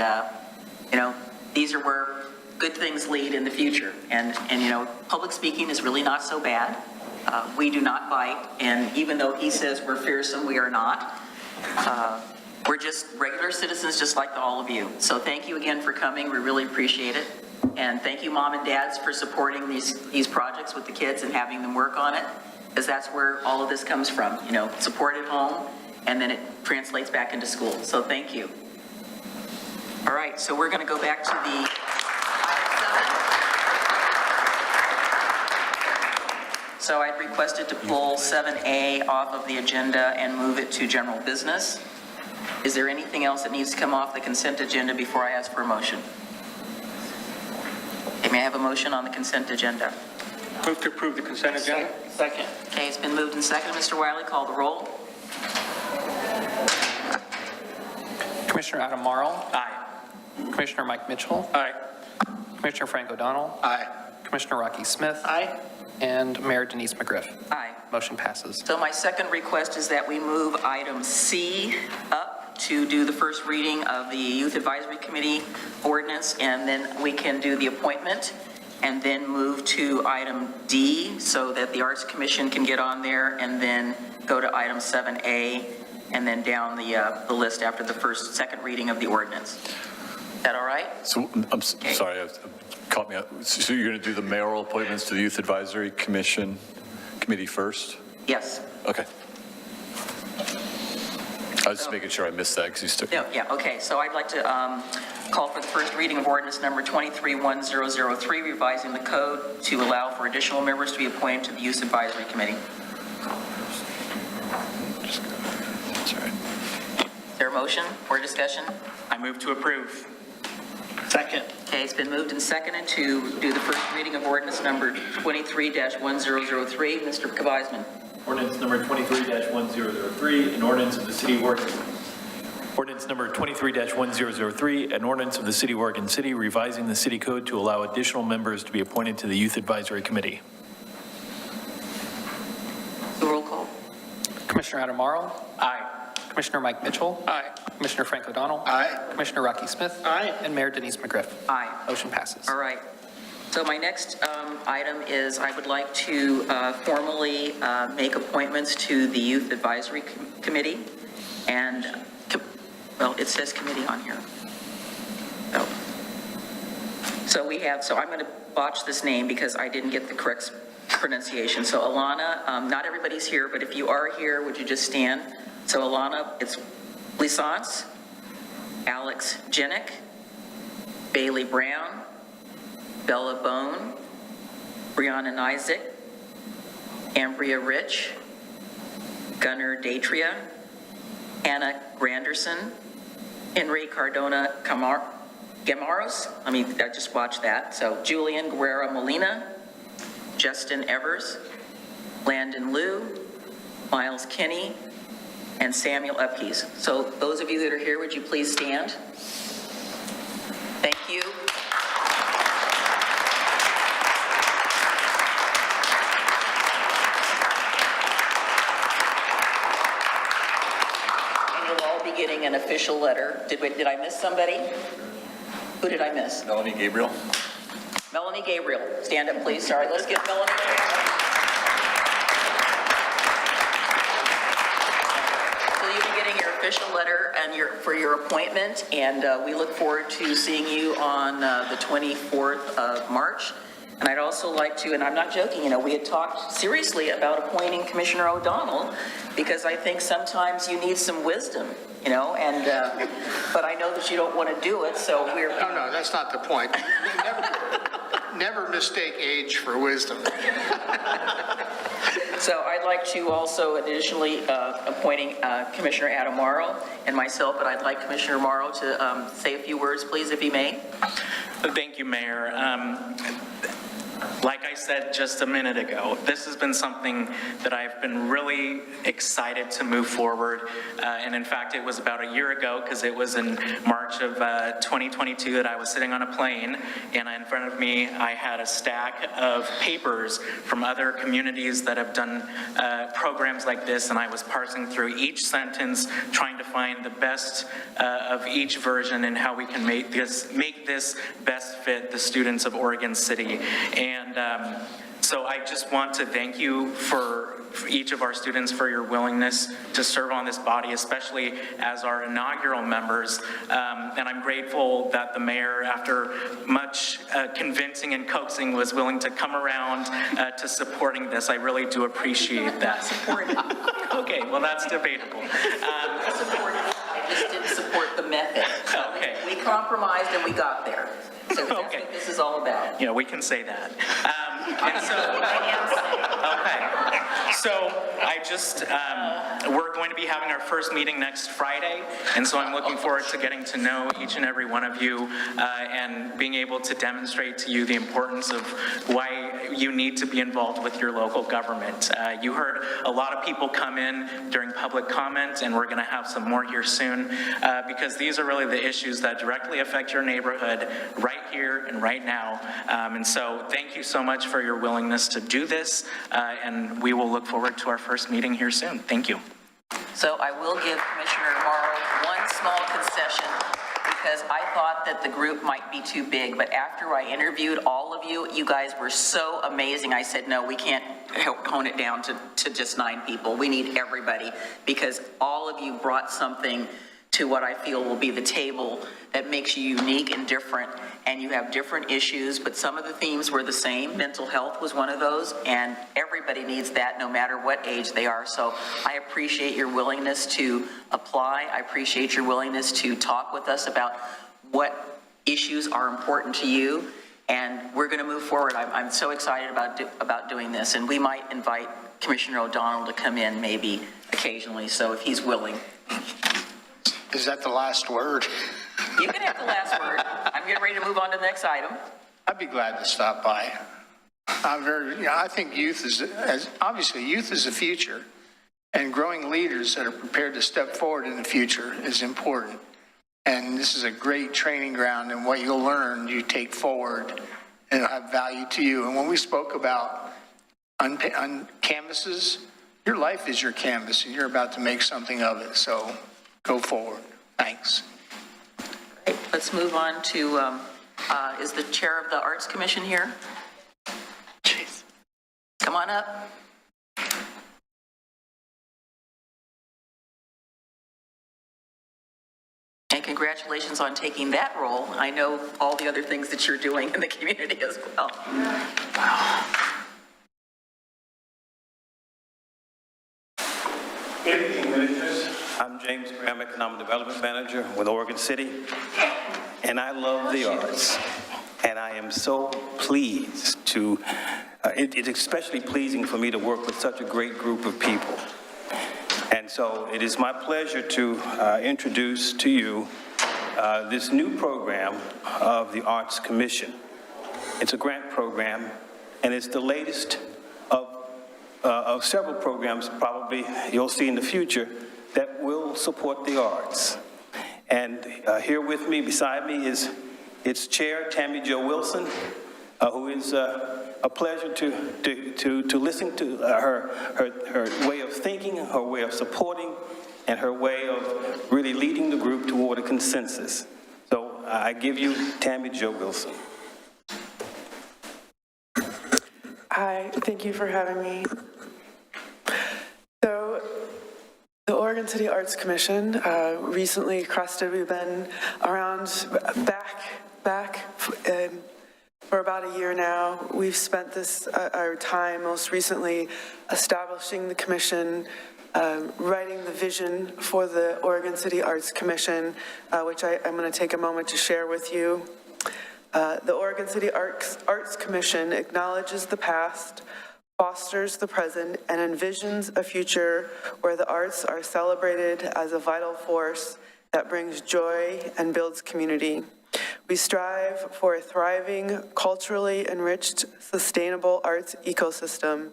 you know, these are where good things lead in the future. And you know, public speaking is really not so bad. We do not bite, and even though he says we're fearsome, we are not. We're just regular citizens just like all of you. So thank you again for coming. We really appreciate it. And thank you, Mom and Dads, for supporting these projects with the kids and having them work on it, because that's where all of this comes from. You know, support at home, and then it translates back into school. So thank you. All right, so we're going to go back to the So I'd requested to pull 7A off of the agenda and move it to general business. Is there anything else that needs to come off the consent agenda before I ask for a motion? Okay, may I have a motion on the consent agenda? Move to approve the consent agenda. Second. Okay, it's been moved and seconded. Mr. Wiley, call the roll. Commissioner Adam Marl. Aye. Commissioner Mike Mitchell. Aye. Commissioner Frank O'Donnell. Aye. Commissioner Rocky Smith. Aye. And Mayor Denise McGriff. Aye. Motion passes. So my second request is that we move item C up to do the first reading of the Youth Advisory Committee ordinance, and then we can do the appointment, and then move to item D so that the Arts Commission can get on there, and then go to item 7A, and then down the list after the second reading of the ordinance. Is that all right? So I'm sorry, caught me up. So you're going to do the mayoral appointments to the Youth Advisory Committee first? Yes. Okay. I was just making sure I missed that because you still. No, yeah, okay. So I'd like to call for the first reading of ordinance number 231003, revising the code to allow for additional members to be appointed to the Youth Advisory Committee. That's all right. Is there a motion or discussion? I move to approve. Second. Okay, it's been moved and seconded to do the first reading of ordinance number 23-1003. Mr. Kavaisman. Ordinance number 23-1003, an ordinance of the City of Oregon. Ordinance number 23-1003, an ordinance of the City of Oregon City revising the city code to allow additional members to be appointed to the Youth Advisory Committee. The roll call. Commissioner Adam Marl. Aye. Commissioner Mike Mitchell. Aye. Commissioner Frank O'Donnell. Aye. Commissioner Rocky Smith. Aye. And Mayor Denise McGriff. Aye. Motion passes. All right. So my next item is I would like to formally make appointments to the Youth Advisory Committee. And, well, it says committee on here. So I'm going to botch this name because I didn't get the correct pronunciation. So Alana, not everybody's here, but if you are here, would you just stand? So Alana, it's Lisance, Alex Jennick, Bailey Brown, Bella Bone, Brianna Nizick, Ambria Rich, Gunnar Datria, Anna Granderson, Henry Cardona Gamaros, I just watched that. So Julian Guerrero Molina, Justin Evers, Landon Liu, Miles Kinney, and Samuel Upkees. So those of you that are here, would you please stand? Thank you. And you'll all be getting an official letter. Did I miss somebody? Who did I miss? Melanie Gabriel. Melanie Gabriel, stand up, please. Sorry, let's get Melanie. So you'll be getting your official letter and for your appointment, and we look forward to seeing you on the 24th of March. And I'd also like to, and I'm not joking, we had talked seriously about appointing Commissioner O'Donnell because I think sometimes you need some wisdom, and but I know that you don't want to do it, so we're. No, that's not the point. Never mistake age for wisdom. So I'd like to also additionally appointing Commissioner Adam Morrow and myself, but I'd like Commissioner Morrow to say a few words, please, if he may. Thank you, Mayor. Like I said just a minute ago, this has been something that I've been really excited to move forward. And in fact, it was about a year ago, because it was in March of 2022 that I was sitting on a plane, and in front of me, I had a stack of papers from other communities that have done programs like this, and I was parsing through each sentence, trying to find the best of each version and how we can make this best fit the students of Oregon City. And so I just want to thank you for each of our students for your willingness to serve on this body, especially as our inaugural members. And I'm grateful that the mayor, after much convincing and coaxing, was willing to come around to supporting this. I really do appreciate that. Okay, well, that's debatable. I supported it. I just didn't support the method. Okay. We compromised and we got there. So that's what this is all about. Yeah, we can say that. So I just, we're going to be having our first meeting next Friday, and so I'm looking forward to getting to know each and every one of you and being able to demonstrate to you the importance of why you need to be involved with your local government. You heard a lot of people come in during public comment, and we're going to have some more here soon, because these are really the issues that directly affect your neighborhood right here and right now. And so thank you so much for your willingness to do this, and we will look forward to our first meeting here soon. Thank you. So I will give Commissioner Morrow one small concession, because I thought that the group might be too big, but after I interviewed all of you, you guys were so amazing. I said, no, we can't hone it down to just 9 people. We need everybody, because all of you brought something to what I feel will be the table that makes you unique and different, and you have different issues, but some of the themes were the same. Mental health was one of those, and everybody needs that no matter what age they are. So I appreciate your willingness to apply. I appreciate your willingness to talk with us about what issues are important to you, and we're going to move forward. I'm so excited about doing this, and we might invite Commissioner O'Donnell to come in maybe occasionally, so if he's willing. Is that the last word? You can have the last word. I'm getting ready to move on to the next item. I'd be glad to stop by. I think youth is the future, and growing leaders that are prepared to step forward in the future is important. And this is a great training ground, and what you'll learn, you take forward, and it'll have value to you. And when we spoke about on canvases, your life is your canvas, and you're about to make something of it. So go forward. Thanks. Great. Let's move on to, is the chair of the Arts Commission here? Jeez. Come on up. And congratulations on taking that role. I know all the other things that you're doing in the community as well. Wow. Good evening, Ministers. I'm James Graham, Economic Development Manager with Oregon City, and I love the arts. And I am so pleased to, it's especially pleasing for me to work with such a great group of people. And so it is my pleasure to introduce to you this new program of the Arts Commission. It's a grant program, and it's the latest of several programs probably you'll see in the future that will support the arts. And here with me, beside me, is its chair, Tammy Jo Wilson, who is a pleasure to listen to her way of thinking, her way of supporting, and her way of really leading the group toward a consensus. So I give you Tammy Jo Wilson. Hi, thank you for having me. So, the Oregon City Arts Commission recently crested. We've been around back for about a year now. We've spent our time most recently establishing the commission, writing the vision for the Oregon City Arts Commission, which I'm going to take a moment to share with you. The Oregon City Arts Commission acknowledges the past, fosters the present, and envisions a future where the arts are celebrated as a vital force that brings joy and builds community. We strive for a thriving, culturally enriched, sustainable arts ecosystem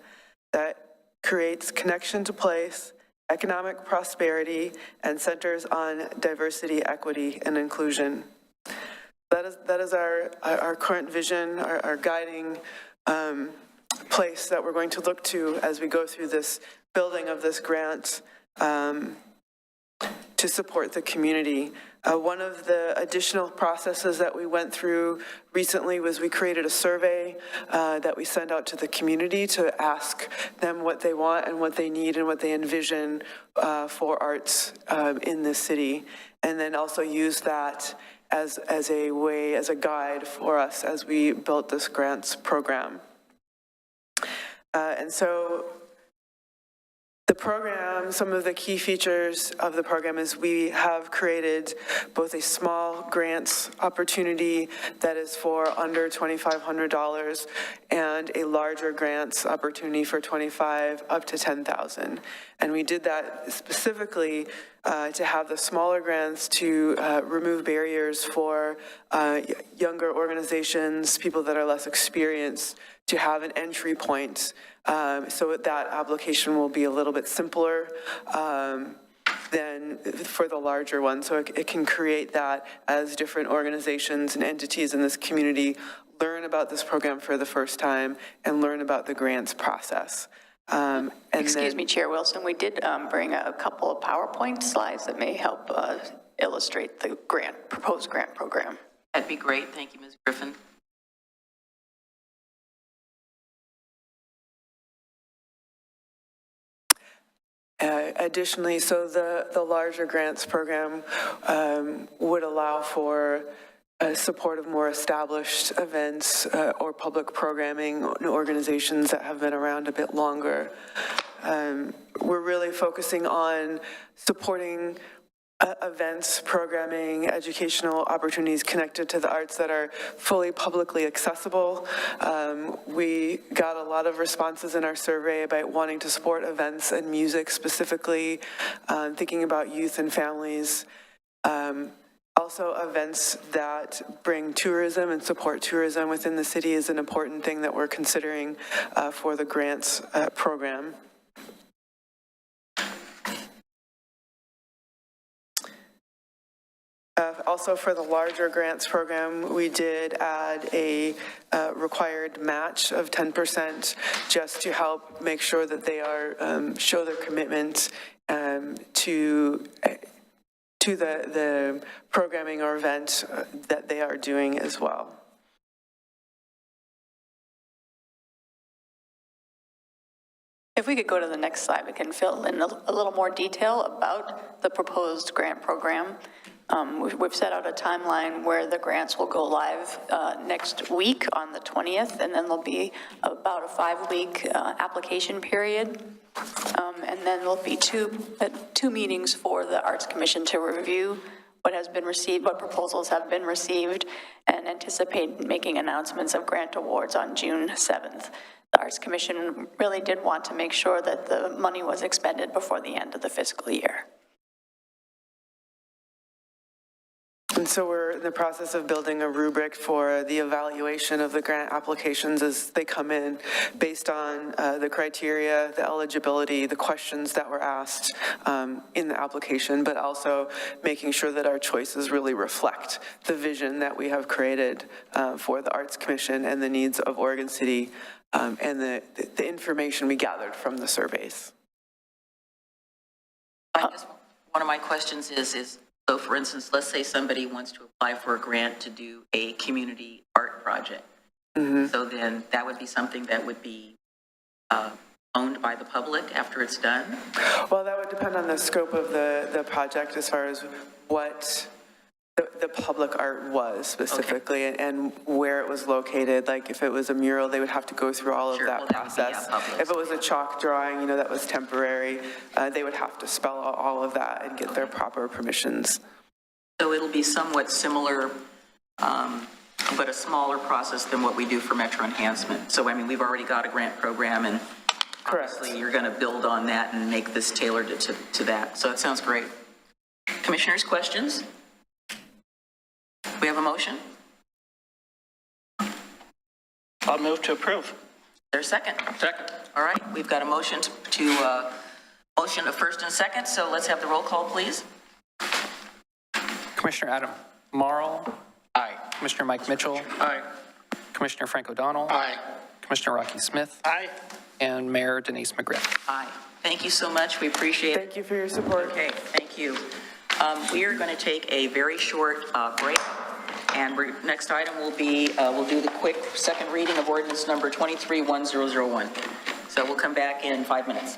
that creates connection to place, economic prosperity, and centers on diversity, equity, and inclusion. That is our current vision, our guiding place that we're going to look to as we go through this building of this grant to support the community. One of the additional processes that we went through recently was we created a survey that we send out to the community to ask them what they want and what they need and what they envision for arts in this city, and then also use that as a way, as a guide for us as we built this grants program. And so the program, some of the key features of the program is we have created both a small grants opportunity that is for under $2,500 and a larger grants opportunity for $25,000 up to $10,000. And we did that specifically to have the smaller grants to remove barriers for younger organizations, people that are less experienced, to have an entry point. So that application will be a little bit simpler than for the larger one. So it can create that as different organizations and entities in this community learn about this program for the first time and learn about the grants process. Excuse me, Chair Wilson, we did bring a couple of PowerPoint slides that may help illustrate the proposed grant program. That'd be great. Thank you, Ms. Griffin. Additionally, so the larger grants program would allow for support of more established events or public programming organizations that have been around a bit longer. We're really focusing on supporting events, programming, educational opportunities connected to the arts that are fully publicly accessible. We got a lot of responses in our survey about wanting to support events and music specifically, thinking about youth and families. Also, events that bring tourism and support tourism within the city is an important thing that we're considering for the grants program. Also, for the larger grants program, we did add a required match of 10% just to help make sure that they are show their commitment to the programming or event that they are doing as well. If we could go to the next slide, we can fill in a little more detail about the proposed grant program. We've set out a timeline where the grants will go live next week on the 20th, and then there'll be about a 5-week application period. And then there'll be two meetings for the Arts Commission to review what has been received, what proposals have been received, and anticipate making announcements of grant awards on June 7th. The Arts Commission really did want to make sure that the money was expended before the end of the fiscal year. And so we're in the process of building a rubric for the evaluation of the grant applications as they come in based on the criteria, the eligibility, the questions that were asked in the application, but also making sure that our choices really reflect the vision that we have created for the Arts Commission and the needs of Oregon City and the information we gathered from the surveys. One of my questions is, so for instance, let's say somebody wants to apply for a grant to do a community art project. Mm-hmm. So then that would be something that would be owned by the public after it's done? Well, that would depend on the scope of the project as far as what the public art was specifically, okay, and where it was located. Like if it was a mural, they would have to go through all of that process. If it was a chalk drawing, that was temporary, they would have to spell out all of that and get their proper permissions. So it'll be somewhat similar, but a smaller process than what we do for Metro Enhancement. So, I mean, we've already got a grant program, and obviously you're going to build on that and make this tailored to that. So it sounds great. Commissioners, questions? We have a motion? I'll move to approve. There's a second. Second. All right, we've got a motion motion of first and second, so let's have the roll call, please. Commissioner Adam Marl. Aye. Commissioner Mike Mitchell. Aye. Commissioner Frank O'Donnell. Aye. Commissioner Rocky Smith. Aye. And Mayor Denise McGriff. Aye. Thank you so much. We appreciate it. Thank you for your support. Okay, thank you. We are going to take a very short break, and next item will be, we'll do the quick second reading of ordinance number 23-1001. So we'll come back in 5 minutes.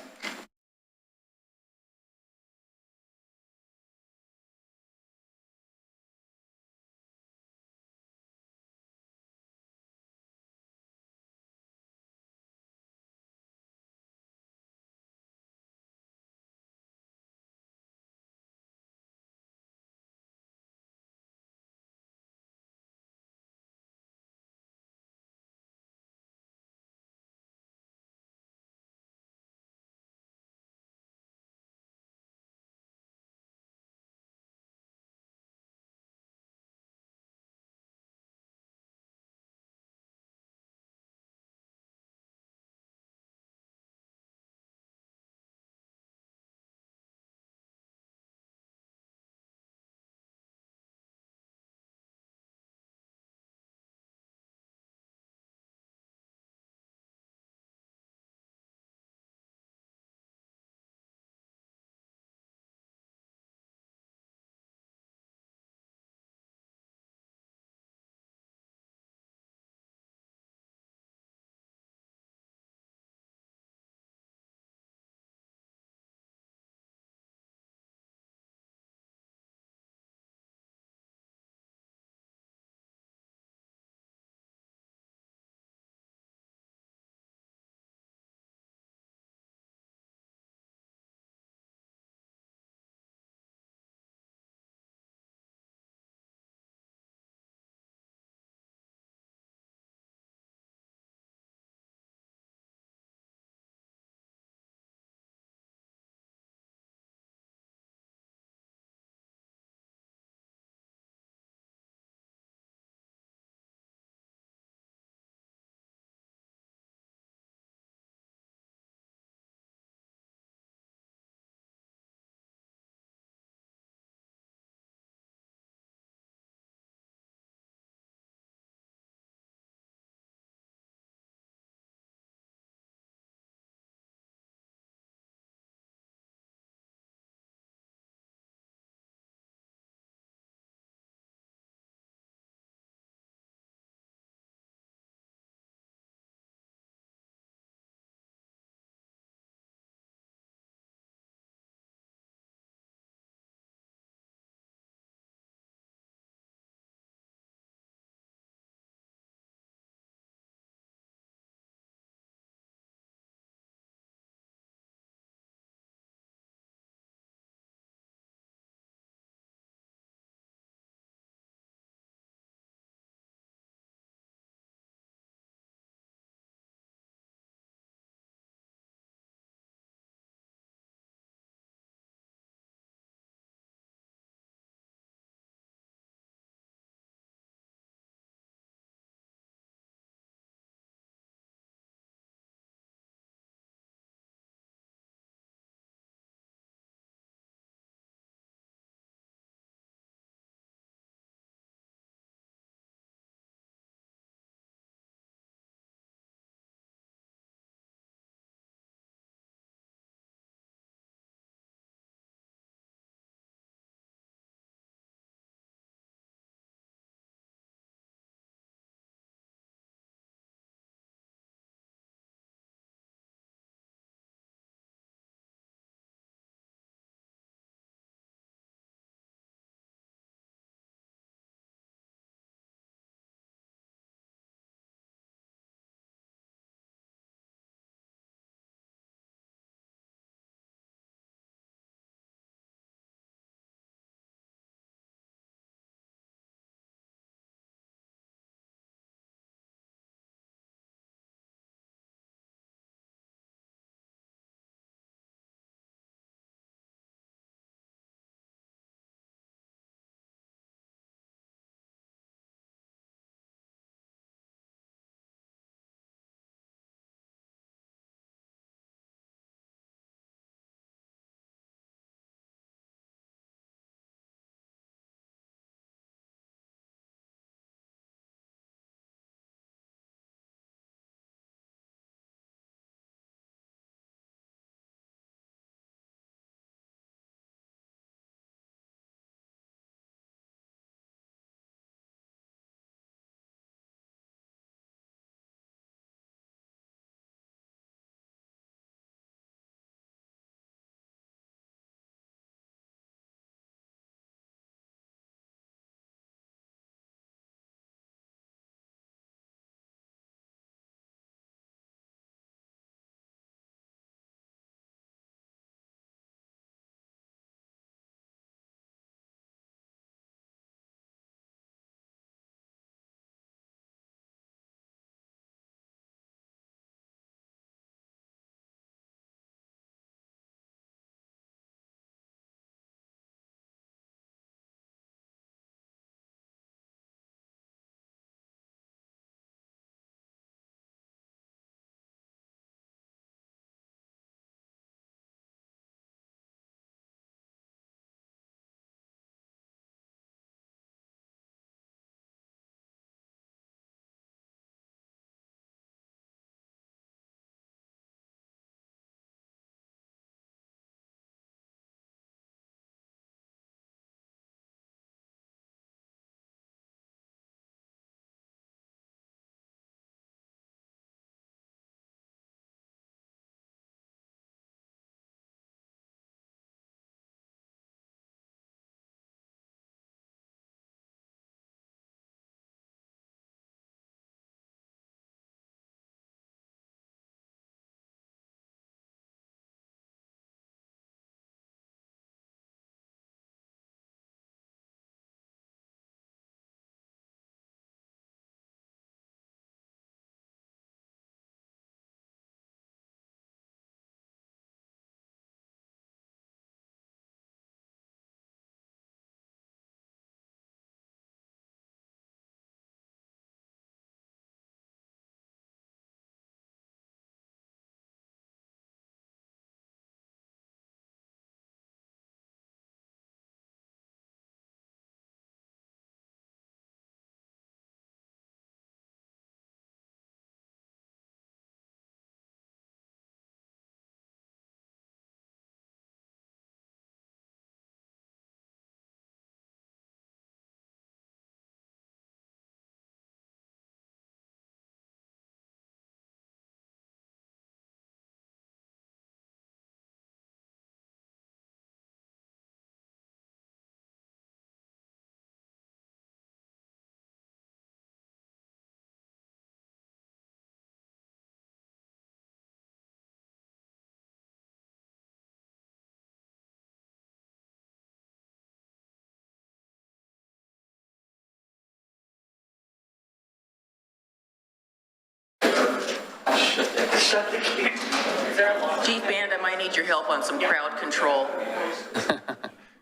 Chief Band, I might need your help on some crowd control.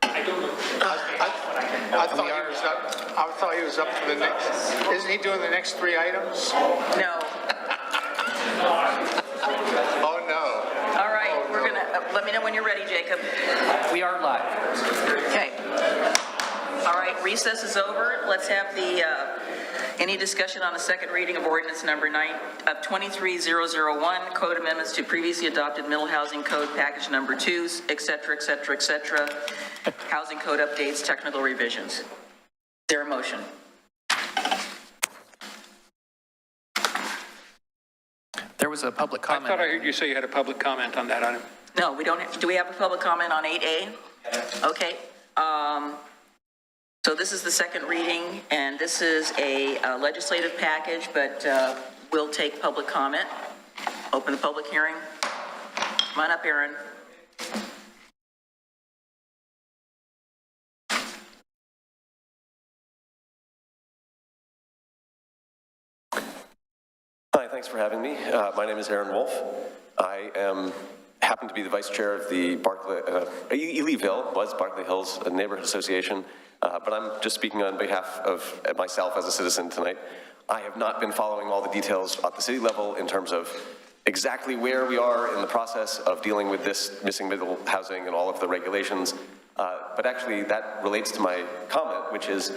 I thought he was up for the next, isn't he doing the next 3 items? No. Oh, no. All right, we're gonna, let me know when you're ready, Jacob. We are live. Okay. All right, recess is over. Let's have the, any discussion on the second reading of ordinance number 23001, code amendments to previously adopted middle housing code package number 2, et cetera, et cetera, et cetera. Housing code updates, technical revisions. Is there a motion? There was a public comment. I thought I heard you say you had a public comment on that item. No, we don't. Do we have a public comment on 8A? Okay. So this is the second reading, and this is a legislative package, but we'll take public comment. Open the public hearing. Come on up, Aaron. Hi, thanks for having me. My name is Aaron Wolf. I happen to be the vice chair of the Elyville, was Barclay Hills Neighborhood Association, but I'm just speaking on behalf of myself as a citizen tonight. I have not been following all the details at the city level in terms of exactly where we are in the process of dealing with this missing middle housing and all of the regulations, but actually that relates to my comment, which is,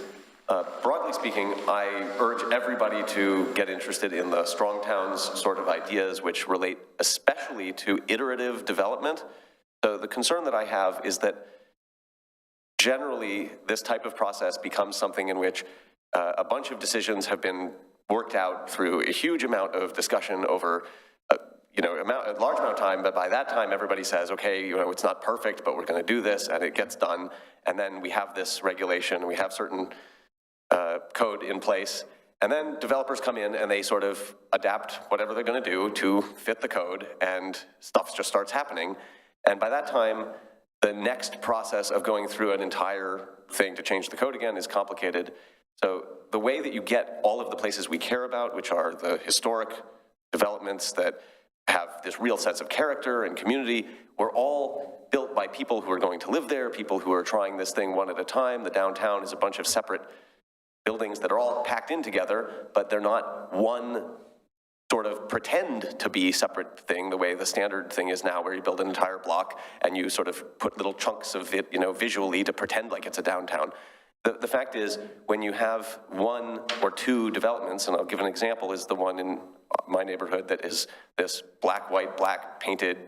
broadly speaking, I urge everybody to get interested in the strong towns sort of ideas which relate especially to iterative development. So the concern that I have is that generally this type of process becomes something in which a bunch of decisions have been worked out through a huge amount of discussion over a large amount of time, but by that time everybody says, okay, it's not perfect, but we're going to do this, and it gets done, and then we have this regulation, we have certain code in place, and then developers come in and they sort of adapt whatever they're going to do to fit the code, and stuff just starts happening. And by that time, the next process of going through an entire thing to change the code again is complicated. So the way that you get all of the places we care about, which are the historic developments that have this real sense of character and community, were all built by people who are going to live there, people who are trying this thing one at a time. The downtown is a bunch of separate buildings that are all packed in together, but they're not one sort of pretend to be separate thing the way the standard thing is now, where you build an entire block and you sort of put little chunks of it, visually to pretend like it's a downtown. The fact is, when you have 1 or 2 developments, and I'll give an example, is the one in my neighborhood that is this black, white, black painted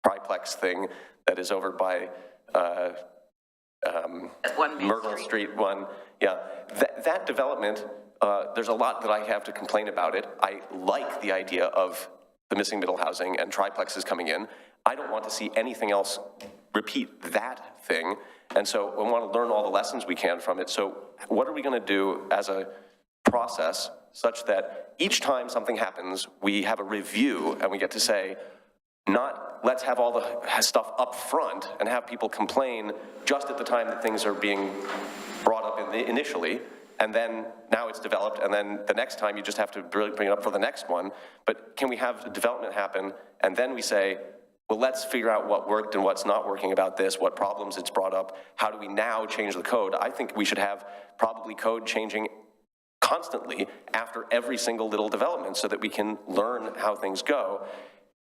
triplex thing that is over by Myrtle Street 1. Yeah, that development, there's a lot that I have to complain about it. I like the idea of the missing middle housing and triplexes coming in. I don't want to see anything else repeat that thing. And so we want to learn all the lessons we can from it. So what are we going to do as a process such that each time something happens, we have a review and we get to say, not let's have all the stuff up front and have people complain just at the time that things are being brought up initially, and then now it's developed, and then the next time you just have to bring it up for the next one. But can we have development happen, and then we say, well, let's figure out what worked and what's not working about this, what problems it's brought up, how do we now change the code? I think we should have probably code changing constantly after every single little development so that we can learn how things go.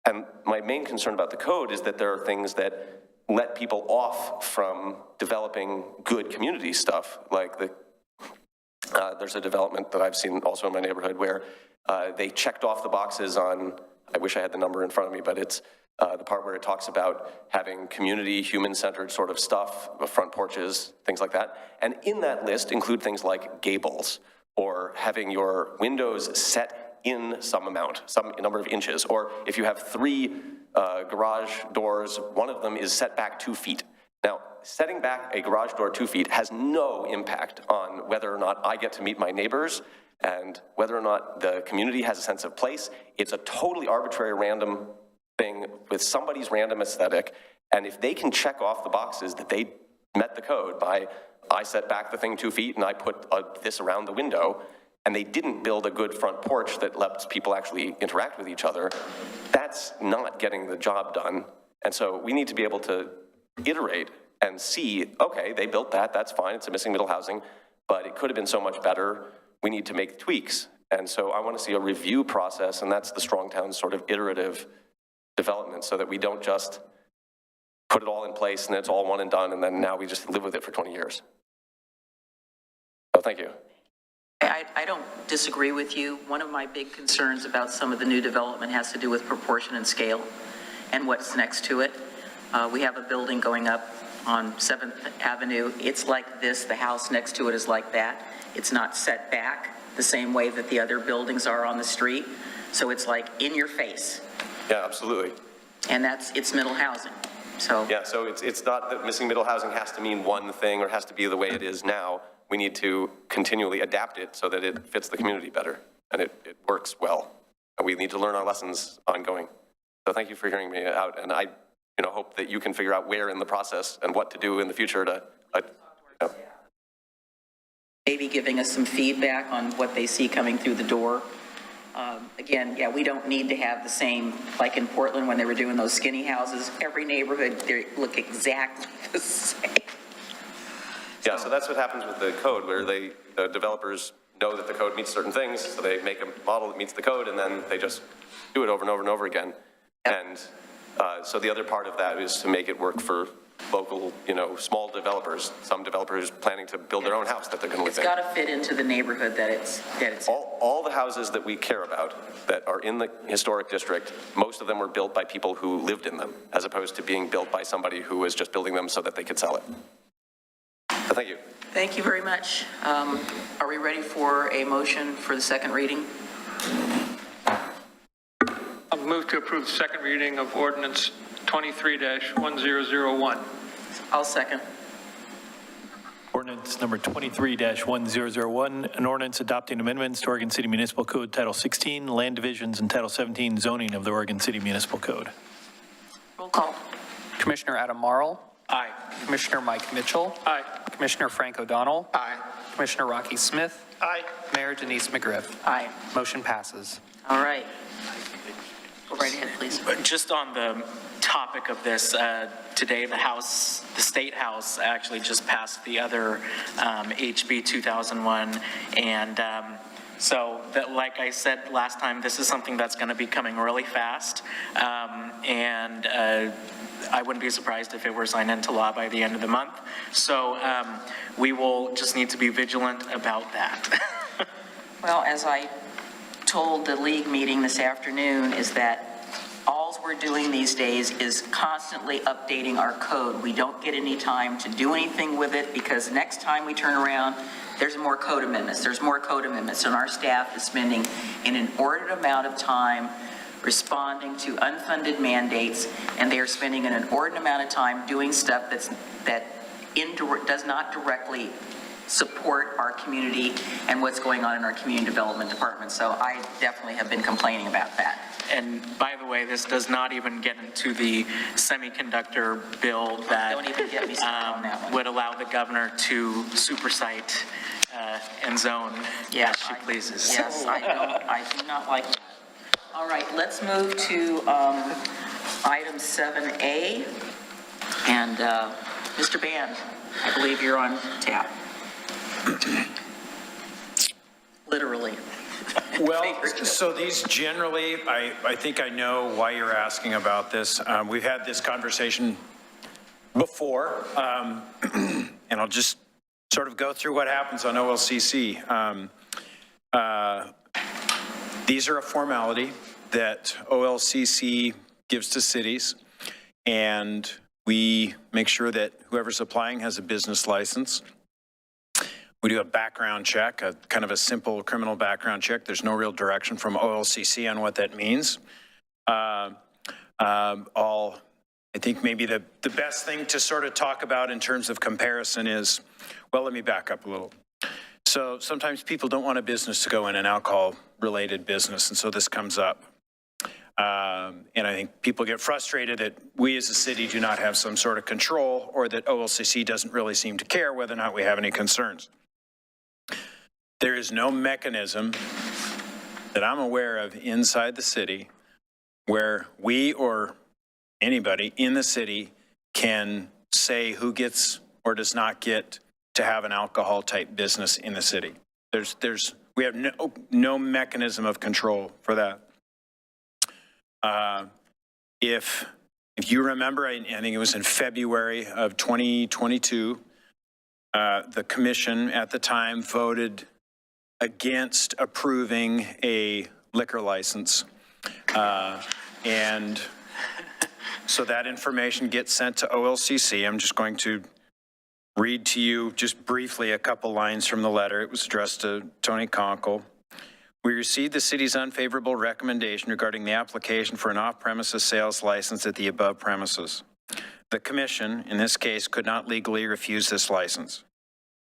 And my main concern about the code is that there are things that let people off from developing good community stuff, like there's a development that I've seen also in my neighborhood where they checked off the boxes on, I wish I had the number in front of me, but it's the part where it talks about having community, human-centered sort of stuff, front porches, things like that. And in that list include things like gables, or having your windows set in some amount, some number of inches, or if you have 3 garage doors, one of them is set back 2 feet. Now, setting back a garage door 2 feet has no impact on whether or not I get to meet my neighbors and whether or not the community has a sense of place. It's a totally arbitrary random thing with somebody's random aesthetic, and if they can check off the boxes that they met the code by, I set back the thing 2 feet and I put this around the window, and they didn't build a good front porch that lets people actually interact with each other, that's not getting the job done. And so we need to be able to iterate and see, okay, they built that, that's fine, it's a missing middle housing, but it could have been so much better. We need to make tweaks. And so I want to see a review process, and that's the Strong Towns sort of iterative development, so that we don't just put it all in place and it's all one and done, and then now we just live with it for 20 years. So thank you. I don't disagree with you. One of my big concerns about some of the new development has to do with proportion and scale and what's next to it. We have a building going up on 7th Avenue. It's like this, the house next to it is like that. It's not set back the same way that the other buildings are on the street. So it's like in your face. Yeah, absolutely. And it's middle housing. So yeah, so it's not that missing middle housing has to mean one thing or has to be the way it is now. We need to continually adapt it so that it fits the community better and it works well. And we need to learn our lessons ongoing. So thank you for hearing me out, and I hope that you can figure out where in the process and what to do in the future to maybe giving us some feedback on what they see coming through the door. Again, yeah, we don't need to have the same, like in Portland when they were doing those skinny houses, every neighborhood, they look exactly the same. Yeah, so that's what happens with the code, where the developers know that the code meets certain things, so they make a model that meets the code, and then they just do it over and over and over again. And so the other part of that is to make it work for local, small developers. Some developers planning to build their own house that they're going to live in. It's got to fit into the neighborhood that it's all the houses that we care about that are in the historic district, most of them were built by people who lived in them, as opposed to being built by somebody who was just building them so that they could sell it. So thank you. Thank you very much. Are we ready for a motion for the second reading? I'll move to approve the second reading of ordinance 23-1001. I'll second. Ordinance number 23-1001, an ordinance adopting amendments to Oregon City Municipal Code Title 16, Land Divisions, and Title 17, Zoning of the Oregon City Municipal Code. Roll call. Commissioner Adam Marl. Aye. Commissioner Mike Mitchell. Aye. Commissioner Frank O'Donnell. Aye. Commissioner Rocky Smith. Aye. Mayor Denise McGriff. Aye. Motion passes. All right. Go right ahead, please. Just on the topic of this, today the State House actually just passed the other HB 2001, and so that, like I said last time, this is something that's going to be coming really fast, and I wouldn't be surprised if it were signed into law by the end of the month. So we will just need to be vigilant about that. Well, as I told the league meeting this afternoon, is that all we're doing these days is constantly updating our code. We don't get any time to do anything with it, because next time we turn around, there's more code amendments. There's more code amendments, and our staff is spending an inordinate amount of time responding to unfunded mandates, and they are spending an inordinate amount of time doing stuff that does not directly support our community and what's going on in our community development department. So I definitely have been complaining about that. And by the way, this does not even get into the semiconductor bill that Don't even get me started on that one. would allow the governor to supersite and zone as she pleases. Yes, I do not like that. All right, let's move to item 7A. And Mr. Band, I believe you're on tap. Literally. Well, so these generally, I think I know why you're asking about this. We've had this conversation before, and I'll just sort of go through what happens on OLCC. These are a formality that OLCC gives to cities, and we make sure that whoever's applying has a business license. We do a background check, a kind of a simple criminal background check. There's no real direction from OLCC on what that means. I think maybe the best thing to sort of talk about in terms of comparison is, well, let me back up a little. So sometimes people don't want a business to go in, an alcohol-related business, and so this comes up. And I think people get frustrated that we as a city do not have some sort of control, or that OLCC doesn't really seem to care whether or not we have any concerns. there is no mechanism that I'm aware of inside the city where we or anybody in the city can say who gets or does not get to have an alcohol type business in the city. We have no mechanism of control for that. If you remember, I think it was in February of 2022, the commission at the time voted against approving a liquor license. And so that information gets sent to OLCC. I'm just going to read to you just briefly a couple lines from the letter. It was addressed to Tony Conkle. We received the city's unfavorable recommendation regarding the application for an off-premises sales license at the above premises. The commission, in this case, could not legally refuse this license.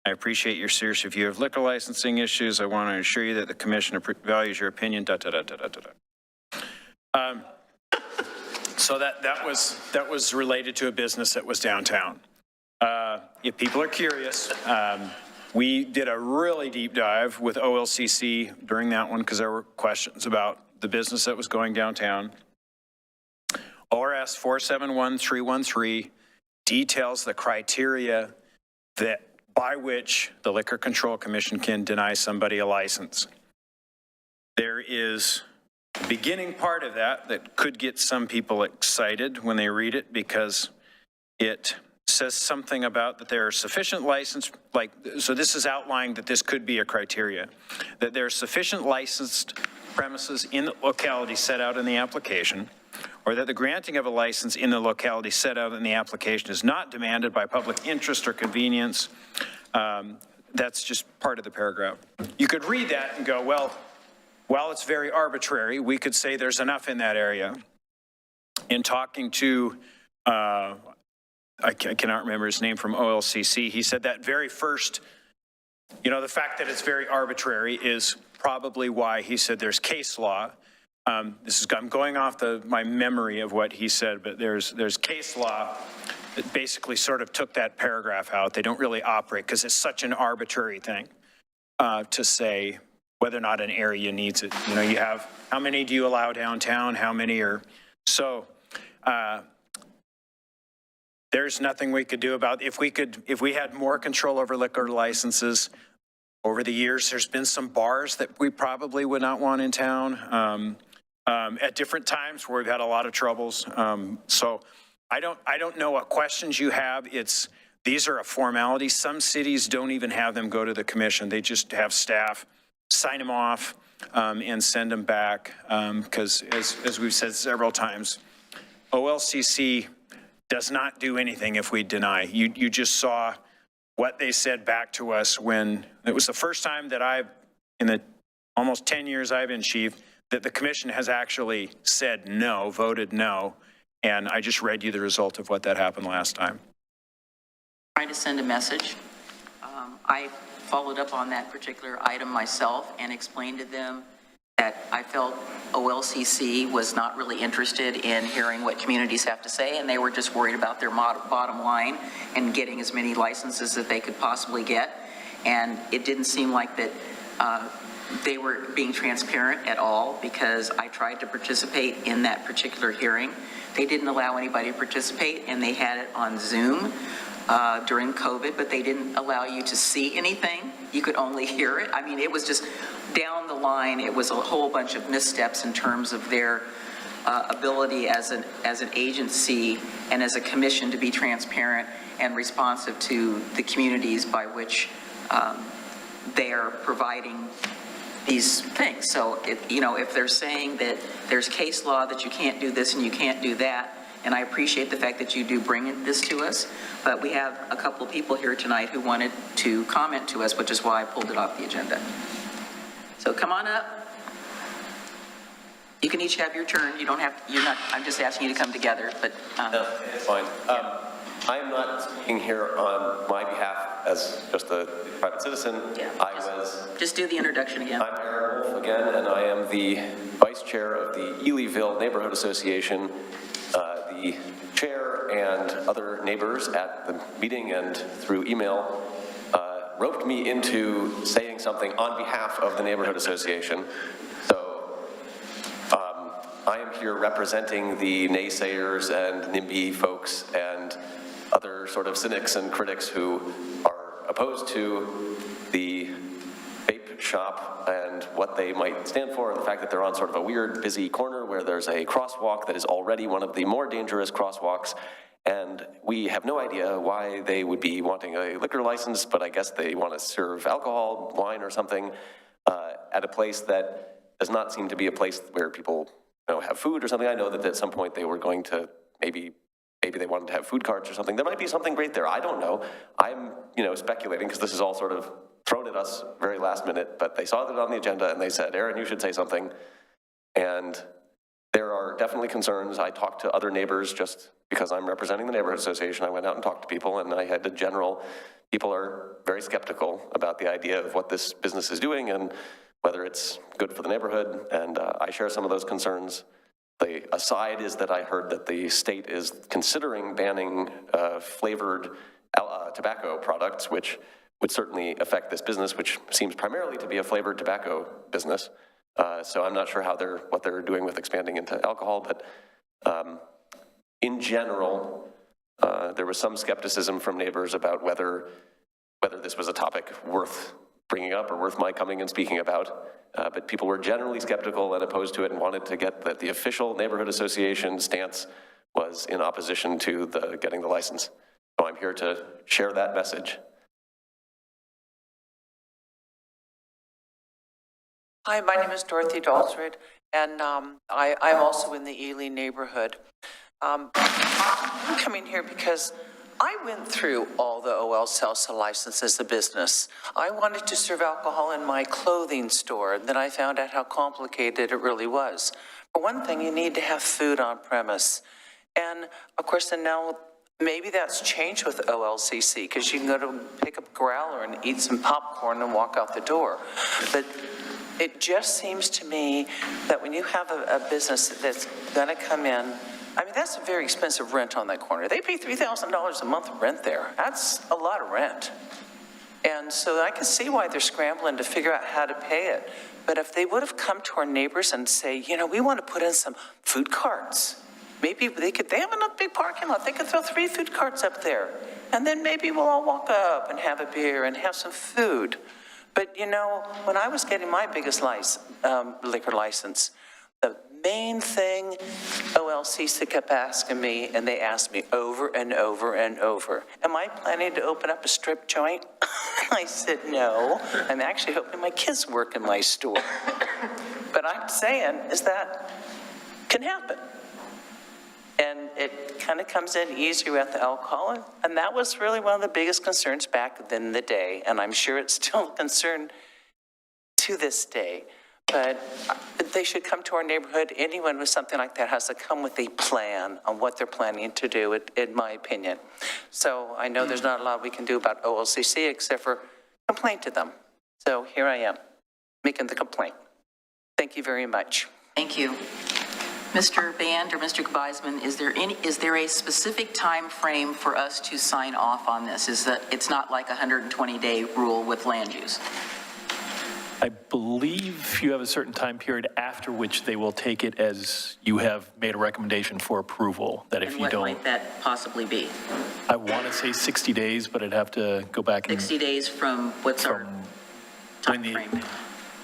I appreciate your serious review of liquor licensing issues. I want to assure you that the commission values your opinion, So that was related to a business that was downtown. If people are curious, we did a really deep dive with OLCC during that one because there were questions about the business that was going downtown. ORS 471313 details the criteria that by which the Liquor Control Commission can deny somebody a license. There is the beginning part of that could get some people excited when they read it because it says something about that there are sufficient license, so this is outlining that this could be a criteria, that there are sufficient licensed premises in the locality set out in the application, or that the granting of a license in the locality set out in the application is not demanded by public interest or convenience. That's just part of the paragraph. You could read that and go, well, while it's very arbitrary, we could say there's enough in that area. In talking to, I cannot remember his name from OLCC, he said that very first, the fact that it's very arbitrary is probably why he said there's case law. I'm going off my memory of what he said, but there's case law that basically sort of took that paragraph out. They don't really operate because it's such an arbitrary thing to say whether or not an area needs it. You have, how many do you allow downtown? How many are, so there's nothing we could do about, if we had more control over liquor licenses. Over the years, there's been some bars that we probably would not want in town at different times where we've had a lot of troubles. So I don't know what questions you have. These are a formality. Some cities don't even have them go to the commission. They just have staff sign them off and send them back. Because as we've said several times, OLCC does not do anything if we deny. You just saw what they said back to us when it was the first time that in the almost 10 years I've been chief, that the commission has actually said no, voted no. And I just read you the result of what that happened last time. Trying to send a message. I followed up on that particular item myself and explained to them that I felt OLCC was not really interested in hearing what communities have to say, and they were just worried about their bottom line and getting as many licenses that they could possibly get. And it didn't seem like that they were being transparent at all, because I tried to participate in that particular hearing. They didn't allow anybody to participate, and they had it on Zoom during COVID, but they didn't allow you to see anything. You could only hear it. I mean, it was just down the line. It was a whole bunch of missteps in terms of their ability as an agency and as a commission to be transparent and responsive to the communities by which they are providing these things. So, if they're saying that there's case law that you can't do this and you can't do that, and I appreciate the fact that you do bring this to us, but we have a couple of people here tonight who wanted to comment to us, which is why I pulled it off the agenda. So come on up. You can each have your turn. I'm just asking you to come together, but. No, it's fine. I am not speaking here on my behalf as just a private citizen. Yeah, just do the introduction again. I'm Aaron Wolf again, and I am the vice chair of the Elyville Neighborhood Association, the chair and other neighbors at the meeting and through email roped me into saying something on behalf of the neighborhood association. So I am here representing the naysayers and NIMBY folks and other sort of cynics and critics who are opposed to the vape shop and what they might stand for, and the fact that they're on sort of a weird, busy corner where there's a crosswalk that is already one of the more dangerous crosswalks, and we have no idea why they would be wanting a liquor license, but I guess they want to serve alcohol, wine or something, at a place that does not seem to be a place where people have food or something. I know that at some point they were going to maybe they wanted to have food carts or something. There might be something great there. I don't know. I'm, speculating because this is all sort of thrown at us very last minute, but they saw it on the agenda and they said, Aaron, you should say something. And there are definitely concerns. I talked to other neighbors just because I'm representing the neighborhood association. I went out and talked to people, and I had a general, people are very skeptical about the idea of what this business is doing and whether it's good for the neighborhood, and I share some of those concerns. The aside is that I heard that the state is considering banning flavored tobacco products, which would certainly affect this business, which seems primarily to be a flavored tobacco business. So I'm not sure what they're doing with expanding into alcohol, but in general, there was some skepticism from neighbors about whether this was a topic worth bringing up or worth my coming and speaking about. But people were generally skeptical and opposed to it and wanted to get that the official neighborhood association stance was in opposition to getting the license. So I'm here to share that message. Hi, my name is Dorothy Dalsred, and I'm also in the Ely neighborhood. I'm coming here because I went through all the OL salsa licenses of business. I wanted to serve alcohol in my clothing store, and then I found out how complicated it really was. For one thing, you need to have food on premise. And of course, and now maybe that's changed with OLCC, because you can go to pick up a growler and eat some popcorn and walk out the door. But it just seems to me that when you have a business that's gonna come in, I mean, that's a very expensive rent on that corner. They pay $3,000 a month rent there. That's a lot of rent. And so I can see why they're scrambling to figure out how to pay it. But if they would have come to our neighbors and say, we want to put in some food carts. Maybe they have enough big parking lot. They could throw 3 food carts up there. And then maybe we'll all walk up and have a beer and have some food. But when I was getting my biggest liquor license, the main thing OLCC kept asking me, and they asked me over and over and over, am I planning to open up a strip joint? I said, no. I'm actually hoping my kids work in my store. But I'm saying is that can happen. And it kind of comes in easier with the alcohol. And that was really one of the biggest concerns back in the day. And I'm sure it's still a concern to this day. But they should come to our neighborhood. Anyone with something like that has to come with a plan on what they're planning to do, in my opinion. So I know there's not a lot we can do about OLCC except for complain to them. So here I am, making the complaint. Thank you very much. Thank you. Mr. Band or Mr. Geisman, is there a specific time frame for us to sign off on this? Is that it's not like a 120-day rule with land use? I believe you have a certain time period after which they will take it as you have made a recommendation for approval, that if you don't... And what might that possibly be? I want to say 60 days, but I'd have to go back and... 60 days from what's our time frame?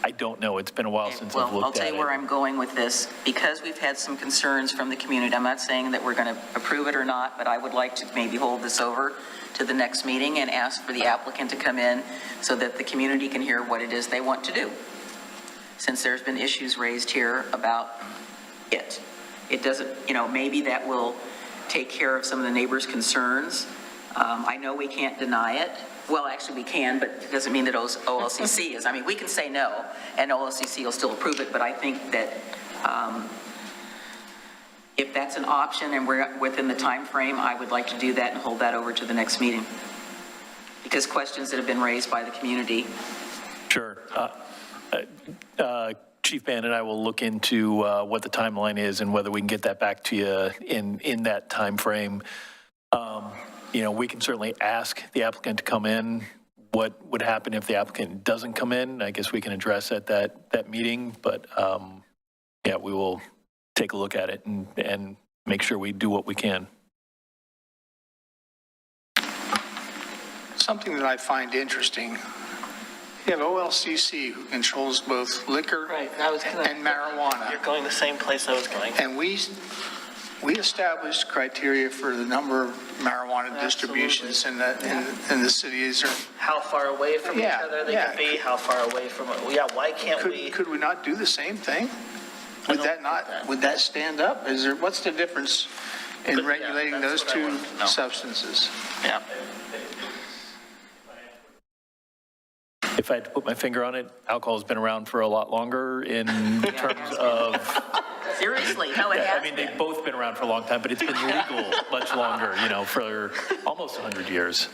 I don't know. It's been a while since I've looked at it. Well, I'll tell you where I'm going with this. Because we've had some concerns from the community, I'm not saying that we're going to approve it or not, but I would like to maybe hold this over to the next meeting and ask for the applicant to come in so that the community can hear what it is they want to do. Since there's been issues raised here about it. It doesn't, maybe that will take care of some of the neighbors' concerns. I know we can't deny it. Well, actually we can, but it doesn't mean that OLCC is. I mean, we can say no, and OLCC will still approve it, but I think that if that's an option and we're within the time frame, I would like to do that and hold that over to the next meeting. Because questions that have been raised by the community. Sure. Chief Band and I will look into what the timeline is and whether we can get that back to you in that time frame. We can certainly ask the applicant to come in what would happen if the applicant doesn't come in. I guess we can address at that meeting, but yeah, we will take a look at it and make sure we do what we can. Something that I find interesting, you have OLCC who controls both liquor and marijuana. You're going the same place I was going. And we established criteria for the number of marijuana distributions in the cities. How far away from each other they can be, how far away from, why can't we? Could we not do the same thing? Would that stand up? What's the difference in regulating those two substances? Yeah. If I had to put my finger on it, alcohol's been around for a lot longer in terms of... Seriously, no, it has I mean, they've both been around for a long time, but it's been legal much longer, for almost 100 years.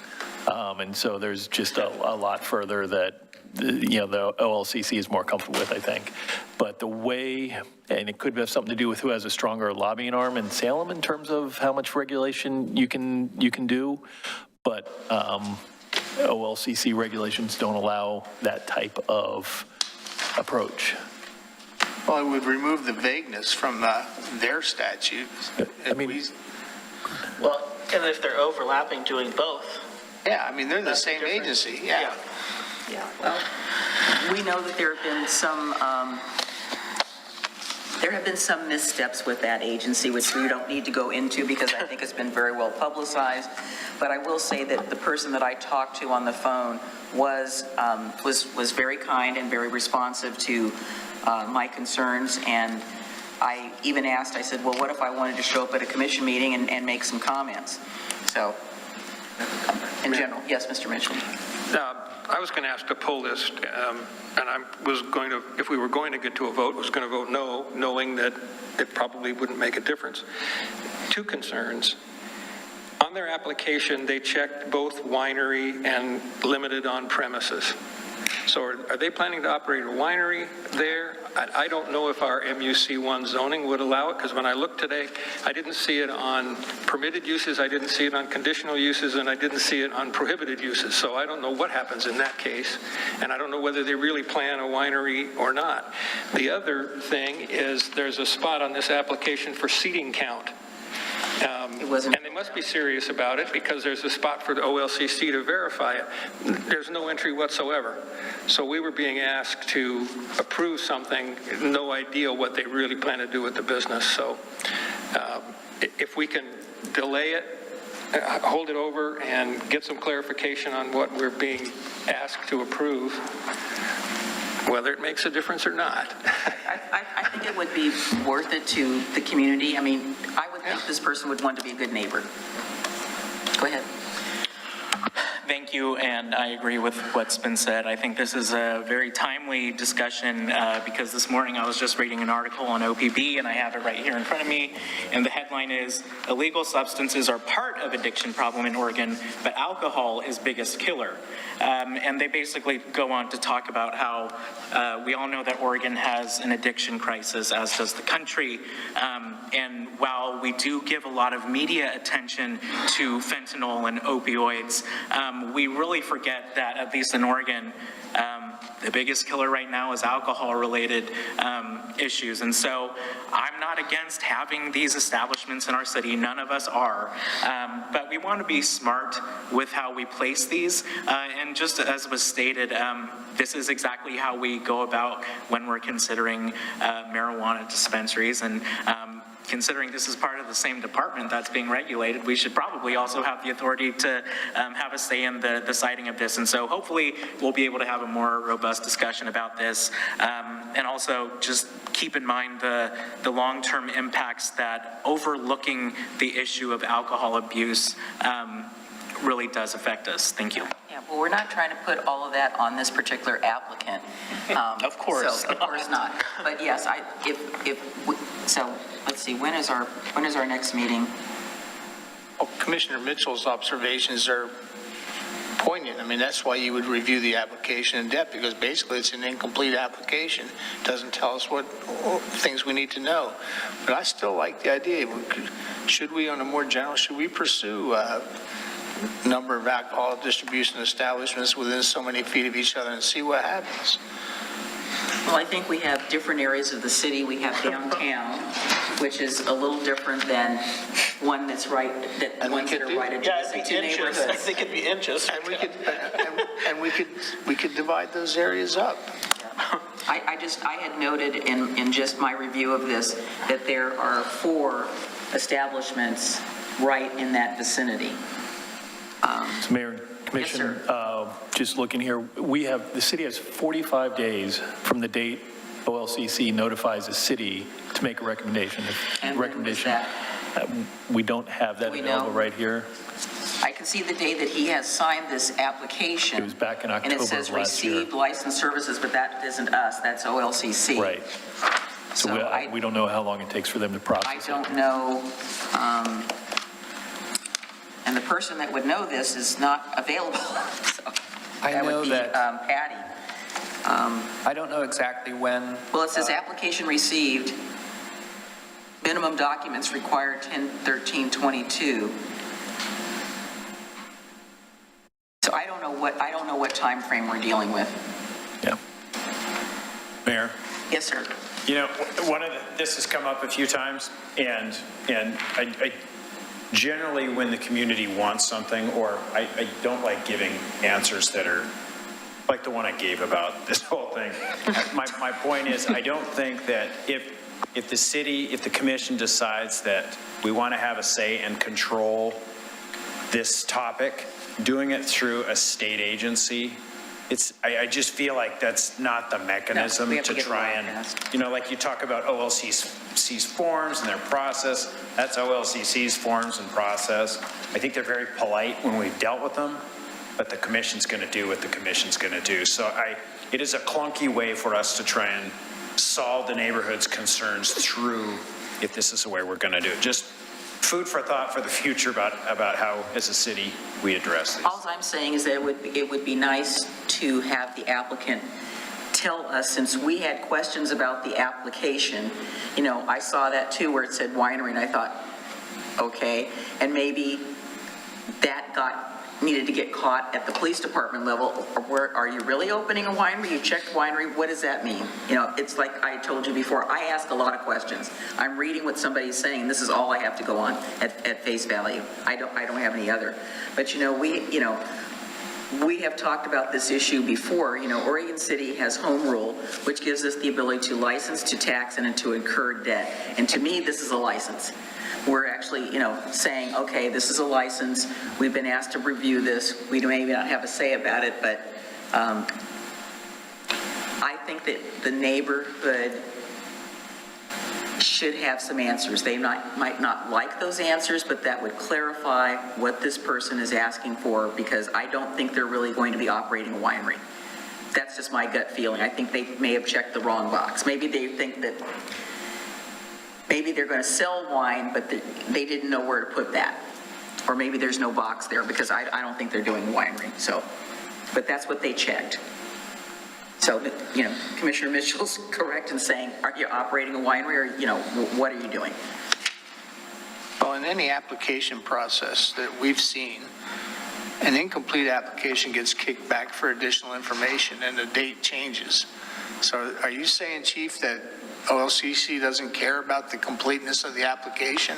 And so there's just a lot further that, the OLCC is more comfortable with, I think. But the way, and it could have something to do with who has a stronger lobbying arm in Salem in terms of how much regulation you can do, but OLCC regulations don't allow that type of approach. Well, it would remove the vagueness from their statute. Well, and if they're overlapping doing both. Yeah, I mean, they're the same agency, yeah. Yeah, well, we know that there have been some missteps with that agency, which we don't need to go into because I think it's been very well publicized. But I will say that the person that I talked to on the phone was very kind and very responsive to my concerns. And I even asked, I said, well, what if I wanted to show up at a commission meeting and make some comments? So, in general, yes, Mr. Mitchell. I was going to ask to pull this, and I was going to, if we were going to get to a vote, was going to vote no, knowing that it probably wouldn't make a difference. Two concerns. On their application, they checked both winery and limited on premises. So are they planning to operate a winery there? I don't know if our MUC1 zoning would allow it, because when I looked today, I didn't see it on permitted uses, I didn't see it on conditional uses, and I didn't see it on prohibited uses. So I don't know what happens in that case, and I don't know whether they really plan a winery or not. The other thing is there's a spot on this application for seating count. And they must be serious about it because there's a spot for the OLCC to verify it. There's no entry whatsoever. So we were being asked to approve something, no idea what they really plan to do with the business. So if we can delay it, hold it over and get some clarification on what we're being asked to approve, whether it makes a difference or not. I think it would be worth it to the community. I mean, I would think this person would want to be a good neighbor. Go ahead. Thank you, and I agree with what's been said. I think this is a very timely discussion because this morning I was just reading an article on OPB, and I have it right here in front of me, and the headline is, illegal substances are part of addiction problem in Oregon, but alcohol is biggest killer. And they basically go on to talk about how we all know that Oregon has an addiction crisis, as does the country. And while we do give a lot of media attention to fentanyl and opioids, we really forget that, at least in Oregon, the biggest killer right now is alcohol-related issues. And so I'm not against having these establishments in our city. None of us are. But we want to be smart with how we place these. And just as was stated, this is exactly how we go about when we're considering marijuana dispensaries. And considering this is part of the same department that's being regulated, we should probably also have the authority to have a say in the citing of this. And so hopefully we'll be able to have a more robust discussion about this. And also just keep in mind the long-term impacts that overlooking the issue of alcohol abuse really does affect us. Thank you. Yeah, well, we're not trying to put all of that on this particular applicant. Of course. So, of course not. But yes, so let's see, when is our next meeting? Well, Commissioner Mitchell's observations are poignant. I mean, that's why you would review the application in depth, because basically it's an incomplete application. It doesn't tell us what things we need to know. But I still like the idea. Should we, on a more general, should we pursue number of alcohol distribution establishments within so many feet of each other and see what happens. Well, I think we have different areas of the city. We have downtown, which is a little different than one that's right, that ones that are right adjacent to neighborhoods. I think it'd be inches. And we could divide those areas up. I had noted in just my review of this that there are 4 establishments right in that vicinity. So Mayor and Commissioner, just looking here, the city has 45 days from the date OLCC notifies the city to make a recommendation. And when was that? We don't have that available right here. I can see the day that he has signed this application. It was back in October And it says of last year. received licensed services, but that isn't us, that's OLCC. Right. So we don't know how long it takes for them to process I it. don't know, and the person that would know this is not available. So I that know would be that- Patty. I don't know exactly when. Well, it says application received, minimum documents required 10/13/22. So I don't know what time frame we're dealing with. Yeah. Mayor? Yes, sir. You know, this has come up a few times, and I generally, when the community wants something, or I don't like giving answers that are like the one I gave about this whole thing. My point is, I don't think that if the city, if the commission decides that we want to have a say and control this topic, doing it through a state agency, I just feel like that's not the mechanism to try and, you know, like you talk about OLCC's forms and their process, that's OLCC's forms and process. I think they're very polite when we've dealt with them, but the commission's going to do what the commission's going to do. So it is a clunky way for us to try and solve the neighborhood's concerns through, if this is the way we're going to do it. Just food for thought for the future about how, as a city, we address these. All I'm saying is that it would be nice to have the applicant tell us, since we had questions about the application, you know, I saw that too where it said winery, and I thought, okay, and maybe that needed to get caught at the police department level. Where are you really opening a winery? You checked winery, what does that mean? You know, it's like I told you before, I ask a lot of questions. I'm reading what somebody's saying, this is all I have to go on at face value. I don't have any other. But we have talked about this issue before. You know, Oregon City has home rule, which gives us the ability to license, to tax, and to incur debt. And to me, this is a license. We're actually, saying, okay, this is a license. We've been asked to review this. We may not have a say about it, but I think that the neighborhood should have some answers. They might not like those answers, but that would clarify what this person is asking for, because I don't think they're really going to be operating a winery. That's just my gut feeling. I think they may have checked the wrong box. Maybe they think that maybe they're going to sell wine, but they didn't know where to put that. Or maybe there's no box there, because I don't think they're doing a winery. So, but that's what they checked. So, Commissioner Mitchell's correct in saying, are you operating a winery, or, what are you doing? Well, in any application process that we've seen, an incomplete application gets kicked back for additional information and the date changes. So are you saying, Chief, that OLCC doesn't care about the completeness of the application?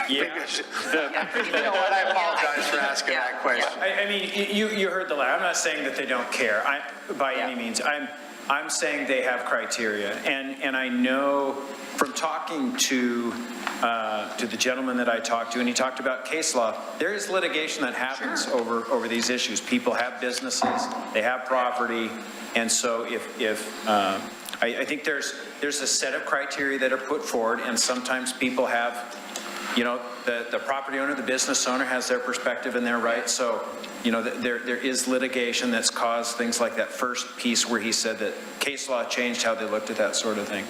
Yeah. You know what? I apologize for asking that question. I mean, you heard the line. I'm not saying that they don't care by any means. I'm saying they have criteria, and I know from talking to the gentleman that I talked to, and he talked about case law. There is litigation that happens over these issues. People have businesses, they have property, and so I think there's a set of criteria that are put forward, and sometimes people have. The property owner, the business owner has their perspective and their rights. So, there is litigation that's caused things like that first piece where he said that case law changed how they looked at that sort of thing.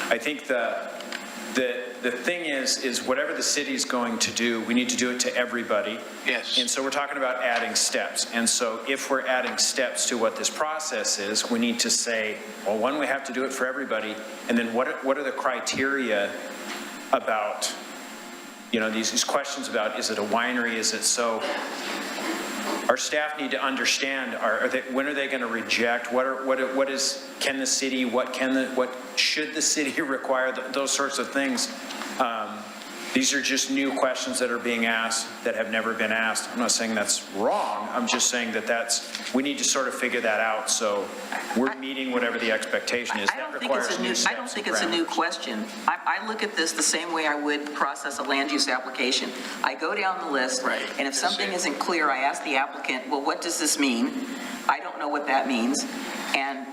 I think the thing is whatever the city's going to do, we need to do it to everybody. Yes. And so we're talking about adding steps. And so if we're adding steps to what this process is, we need to say, well, one, we have to do it for everybody. And then what are the criteria about you know, these questions about, is it a winery, is it so? Our staff need to understand, when are they going to reject? What is, can the city, what should the city require, those sorts of things. These are just new questions that are being asked that have never been asked. I'm not saying that's wrong. I'm just saying that we need to sort of figure that out. So we're meeting whatever the expectation is. I don't think it's a new question. I look at this the same way I would process a land use application. I go down the list, and if something isn't clear, I ask the applicant, well, what does this mean? I don't know what that means. And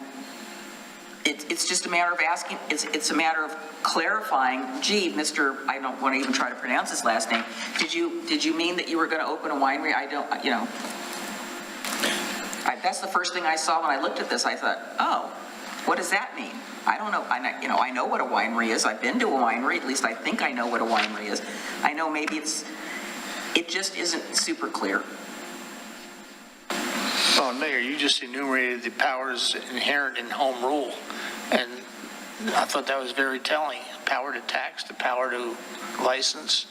it's just a matter of asking, it's a matter of clarifying, gee, Mr., I don't want to even try to pronounce his last name, did you mean that you were going to open a winery? I don't, you know. That's the first thing I saw when I looked at this. I thought, oh, what does that mean? I don't know. I know what a winery is. I've been to a winery. At least I think I know what a winery is. I know maybe it just isn't super clear. Well, Mayor, you just enumerated the powers inherent in home rule, and I thought that was very telling. Power to tax, the power to license.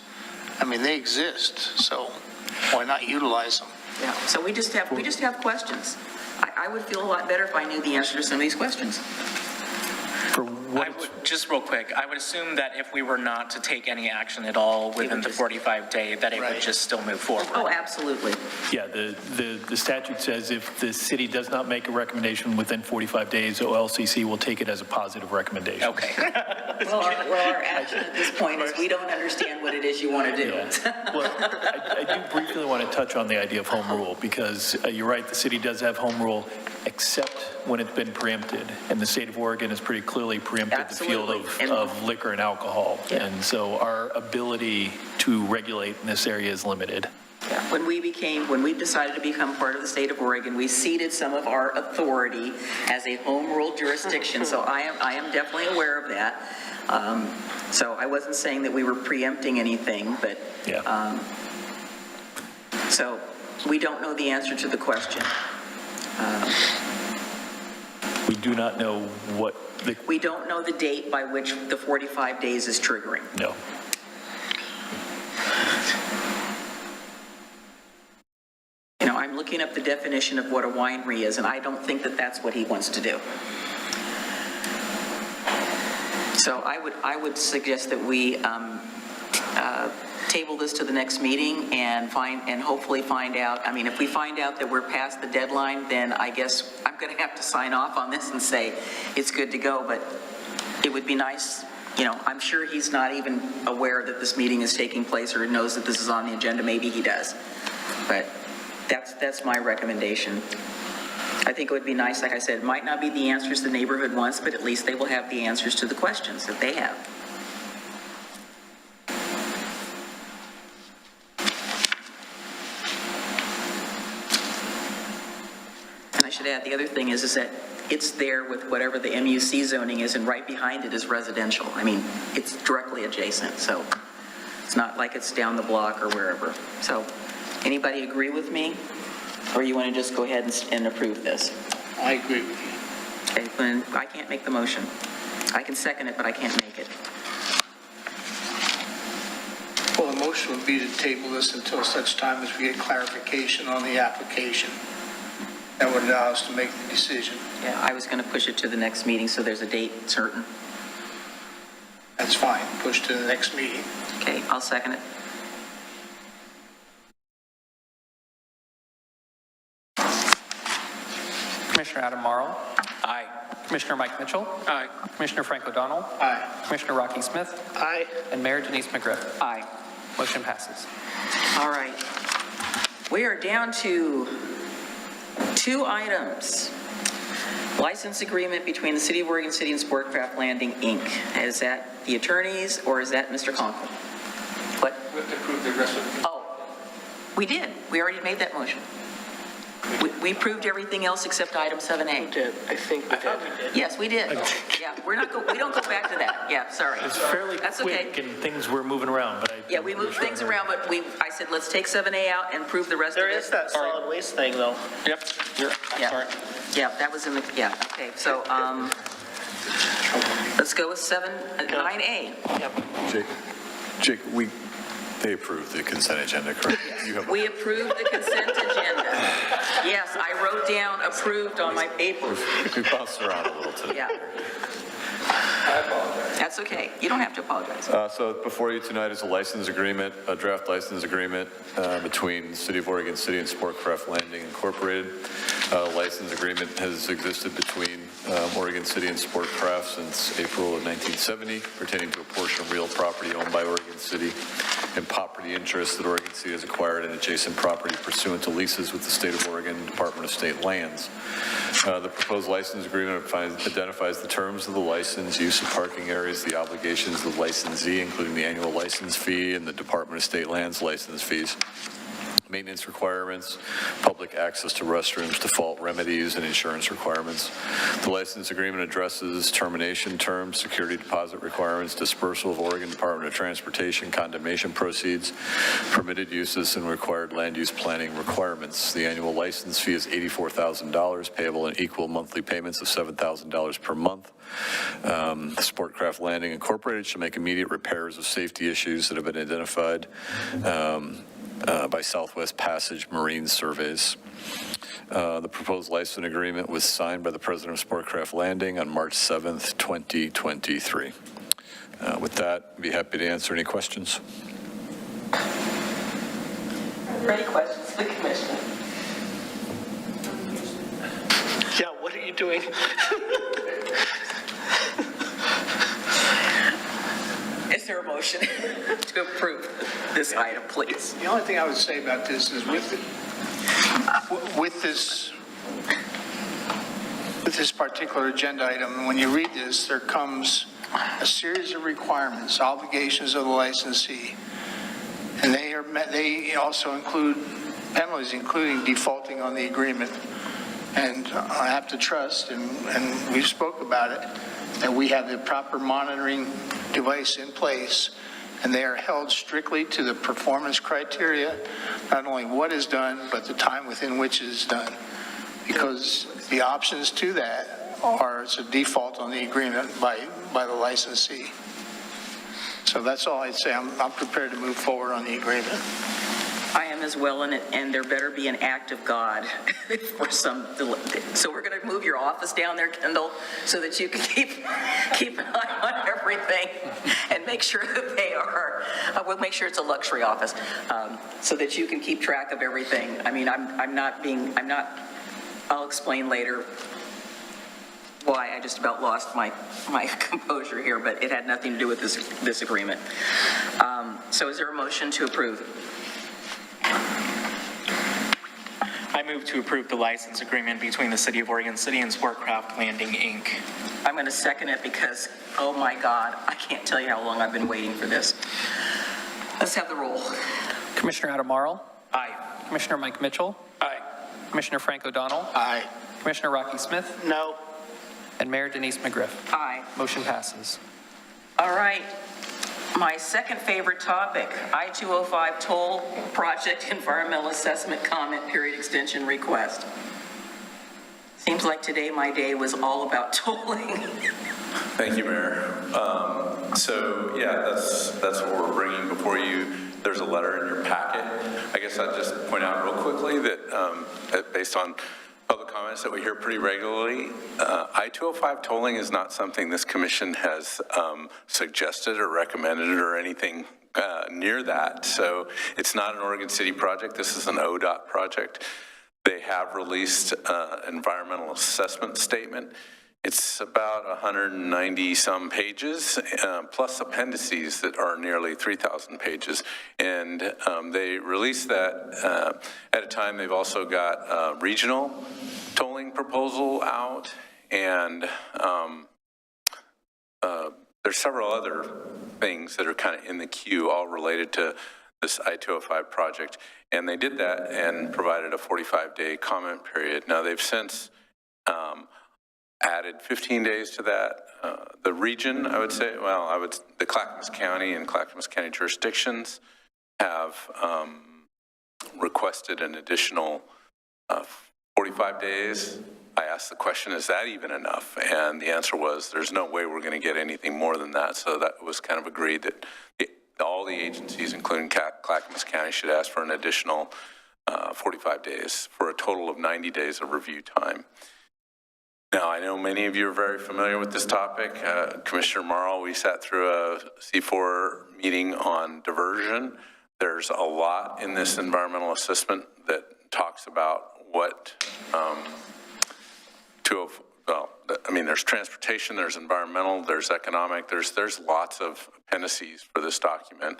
I mean, they exist, so why not utilize them? Yeah. So we just have questions. I would feel a lot better if I knew the answer to some of these questions. Just real quick, I would assume that if we were not to take any action at all within the 45-day, that it would just still move forward. Oh, absolutely. Yeah, the statute says if the city does not make a recommendation within 45 days, OLCC will take it as a positive recommendation. Okay. Well, our action at this point is we don't understand what it is you want to do. Yeah. Well, I do briefly want to touch on the idea of home rule, because you're right, the city does have home rule, except when it's been preempted. And the state of Oregon has pretty clearly preempted the field of liquor and alcohol. Yeah. And so our ability to regulate in this area is limited. Yeah. When we decided to become part of the state of Oregon, we ceded some of our authority as a home rule jurisdiction. So I am definitely aware of that. So I wasn't saying that we were preempting anything, but so we don't know the answer to the question. We do not know what we don't know the date by which the 45 days is triggering. No. You know, I'm looking up the definition of what a winery is, and I don't think that that's what he wants to do. So I would suggest that we table this to the next meeting and hopefully find out. I mean, if we find out that we're past the deadline, then I guess I'm going to have to sign off on this and say it's good to go. But it would be nice, you know, I'm sure he's not even aware that this meeting is taking place or knows that this is on the agenda. Maybe he does. But that's my recommendation. I think it would be nice, like I said, it might not be the answers the neighborhood wants, but at least they will have the answers to the questions that they have. And I should add, the other thing is that it's there with whatever the MUC zoning is, and right behind it is residential. I mean, it's directly adjacent, so it's not like it's down the block or wherever. So anybody agree with me? Or you want to just go ahead and approve this? I agree with you. Okay, then I can't make the motion. I can second it, but I can't make it. Well, the motion would be to table this until such time as we get clarification on the application. That would allow us to make the decision. Yeah, I was going to push it to the next meeting, so there's a date certain. That's fine. Push to the next meeting. Okay, I'll second it. Commissioner Adam Marl. Aye. Commissioner Mike Mitchell. Aye. Commissioner Frank O'Donnell. Aye. Commissioner Rocky Smith. Aye. And Mayor Denise McGriff. Aye. Motion passes. All right. We are down to 2 items. License agreement between the City of Oregon City and Sportcraft Landing, Inc. Is that the attorneys or is that Mr. Conkle? What? We have to approve the rest of it. Oh, we did. We already made that motion. We approved everything else except item 7A. We did. I think we did. Yes, we did. Yeah, we don't go back to that. Yeah, sorry. It's fairly That's quick okay. and things were moving around, but Yeah, we moved things around, but I said, let's take 7A out and prove the rest of it. There is that solid waste thing, though. Yep. Yeah. Yeah, that was in the, yeah, okay, so, let's go with 9A. Jake, They approved the consent agenda, correct? We approved the consent agenda. Yes, I wrote down approved on my paper. We bounced around a little today. Yeah. That's okay. You don't have to apologize. So before you tonight is a license agreement, a draft license agreement between the City of Oregon City and Sportcraft Landing Incorporated. License agreement has existed between Oregon City and Sportcraft since April of 1970, pertaining to a portion of real property owned by Oregon City and property interests that Oregon City has acquired in adjacent property pursuant to leases with the State of Oregon Department of State Lands. The proposed license agreement identifies the terms of the license, use of parking areas, the obligations of the licensee, including the annual license fee and the Department of State Lands license fees, maintenance requirements, public access to restrooms, default remedies, and insurance requirements. The license agreement addresses termination terms, security deposit requirements, dispersal of Oregon Department of Transportation condemnation proceeds, permitted uses, and required land use planning requirements. The annual license fee is $84,000, payable in equal monthly payments of $7,000 per month. Sportcraft Landing Incorporated shall make immediate repairs of safety issues that have been identified by Southwest Passage Marine Surveys. The proposed license agreement was signed by the President of Sportcraft Landing on March 7th, 2023. With that, I'd be happy to answer any questions. Are there any questions for the commission? Yeah, what are you doing? Is there a motion to approve this item, please? The only thing I would say about this is with this particular agenda item, when you read this, there comes a series of requirements, obligations of the licensee, and they also include penalties, including defaulting on the agreement. And I have to trust, and we've spoke about it, that we have the proper monitoring device in place, and they are held strictly to the performance criteria, not only what is done, but the time within which it is done. Because the options to that are it's a default on the agreement by the licensee. So that's all I'd say. I'm prepared to move forward on the agreement. I am as well, and there better be an act of God for some delay. So we're going to move your office down there, Kendall, so that you can keep an eye on everything and make sure that they are, we'll make sure it's a luxury office, so that you can keep track of everything. I mean, I'll explain later why I just about lost my composure here, but it had nothing to do with this agreement. So is there a motion to approve? I move to approve the license agreement between the City of Oregon City and Sportcraft Landing, Inc. I'm going to second it because, oh my God, I can't tell you how long I've been waiting for this. Let's have the roll. Commissioner Adam Marl? Aye. Commissioner Mike Mitchell? Aye. Commissioner Frank O'Donnell? Aye. Commissioner Rocky Smith? No. And Mayor Denise McGriff? Aye. Motion passes. All right. My second favorite topic, I-205 toll project environmental assessment comment period extension request. Seems like today my day was all about tolling. Thank you, Mayor. So yeah, that's what we're bringing before you. There's a letter in your packet. I guess I'd just point out real quickly that based on public comments that we hear pretty regularly, I-205 tolling is not something this commission has suggested or recommended or anything near that. So it's not an Oregon City project. This is an ODOT project. They have released an environmental assessment statement. It's about 190 some pages, plus appendices that are nearly 3,000 pages. And they released that at a time they've also got a regional tolling proposal out, and there's several other things that are kind of in the queue, all related to this I-205 project. And they did that and provided a 45-day comment period. Now they've since added 15 days to that. The region, I would say, the Clackamas County and Clackamas County jurisdictions have requested an additional 45 days. I asked the question, is that even enough? And the answer was, there's no way we're going to get anything more than that. So that was kind of agreed that all the agencies, including Clackamas County, should ask for an additional 45 days for a total of 90 days of review time. Now, I know many of you are very familiar with this topic. Commissioner Marl, we sat through a C4 meeting on diversion. There's a lot in this environmental assessment that talks about what there's transportation, there's environmental, there's economic, there's lots of appendices for this document.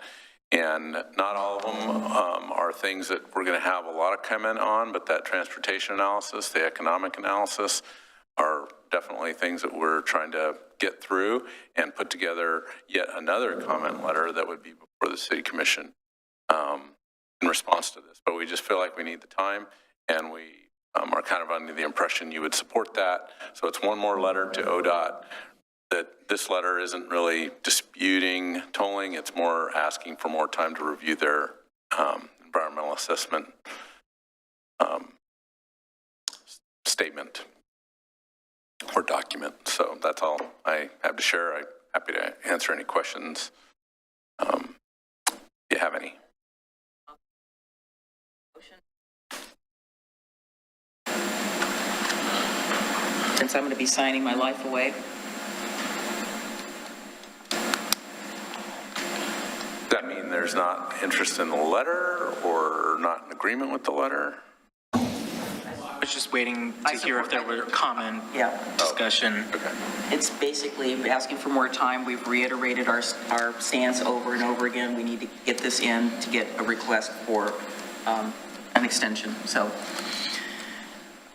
And not all of them are things that we're going to have a lot of comment on, but that transportation analysis, the economic analysis are definitely things that we're trying to get through and put together yet another comment letter that would be before the City Commission in response to this. But we just feel like we need the time, and we are kind of under the impression you would support that. So it's one more letter to ODOT. That this letter isn't really disputing tolling, it's more asking for more time to review their environmental assessment statement or document. So that's all I have to share. I'm happy to answer any questions if you have any. Since I'm going to be signing my life away. Does that mean there's not interest in the letter or not in agreement with the letter? I was just waiting to hear if there were comment discussion. Okay. It's basically asking for more time. We've reiterated our stance over and over again. We need to get this in to get a request for an extension. So.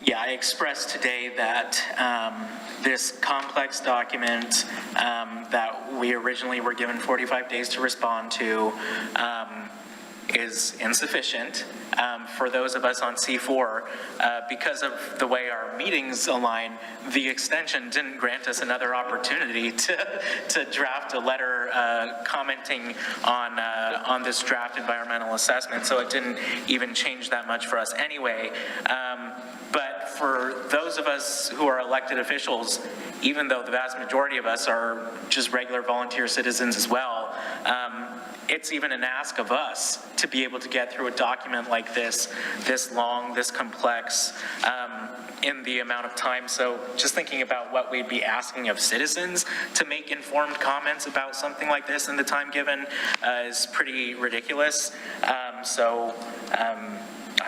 Yeah, I expressed today that this complex document that we originally were given 45 days to respond to is insufficient for those of us on C4. Because of the way our meetings align, the extension didn't grant us another opportunity to draft a letter commenting on this draft environmental assessment, so it didn't even change that much for us anyway. But for those of us who are elected officials, even though the vast majority of us are just regular volunteer citizens as well, it's even an ask of us to be able to get through a document like this long, this complex, in the amount of time. So just thinking about what we'd be asking of citizens to make informed comments about something like this in the time given is pretty ridiculous.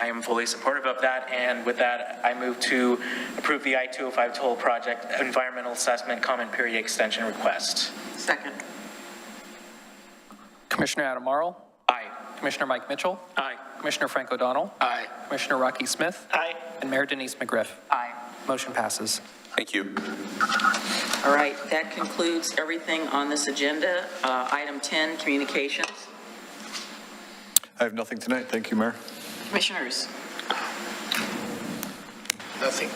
I am fully supportive of that, and with that, I move to approve the I-205 toll project environmental assessment comment period extension request. Second. Commissioner Adam Marl? Aye. Commissioner Mike Mitchell? Aye. Commissioner Frank O'Donnell? Aye. Commissioner Rocky Smith? Aye. And Mayor Denise McGriff? Aye. Motion passes. Thank you. All right, that concludes everything on this agenda. Item 10, communications. I have nothing tonight. Thank you, Mayor. Commissioners. Nothing.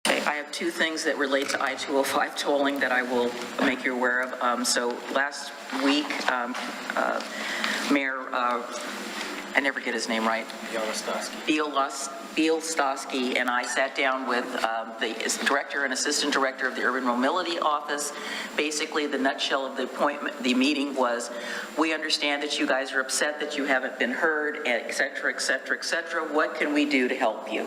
Okay, I have two things that relate to I-205 tolling that I will make you aware of. So last week, Mayor, I never get his name right. Beal Stosky and I sat down with the director and assistant director of the Urban Mobility Office. Basically, the nutshell of the meeting was, we understand that you guys are upset that you haven't been heard, et cetera, et cetera, et cetera. What can we do to help you?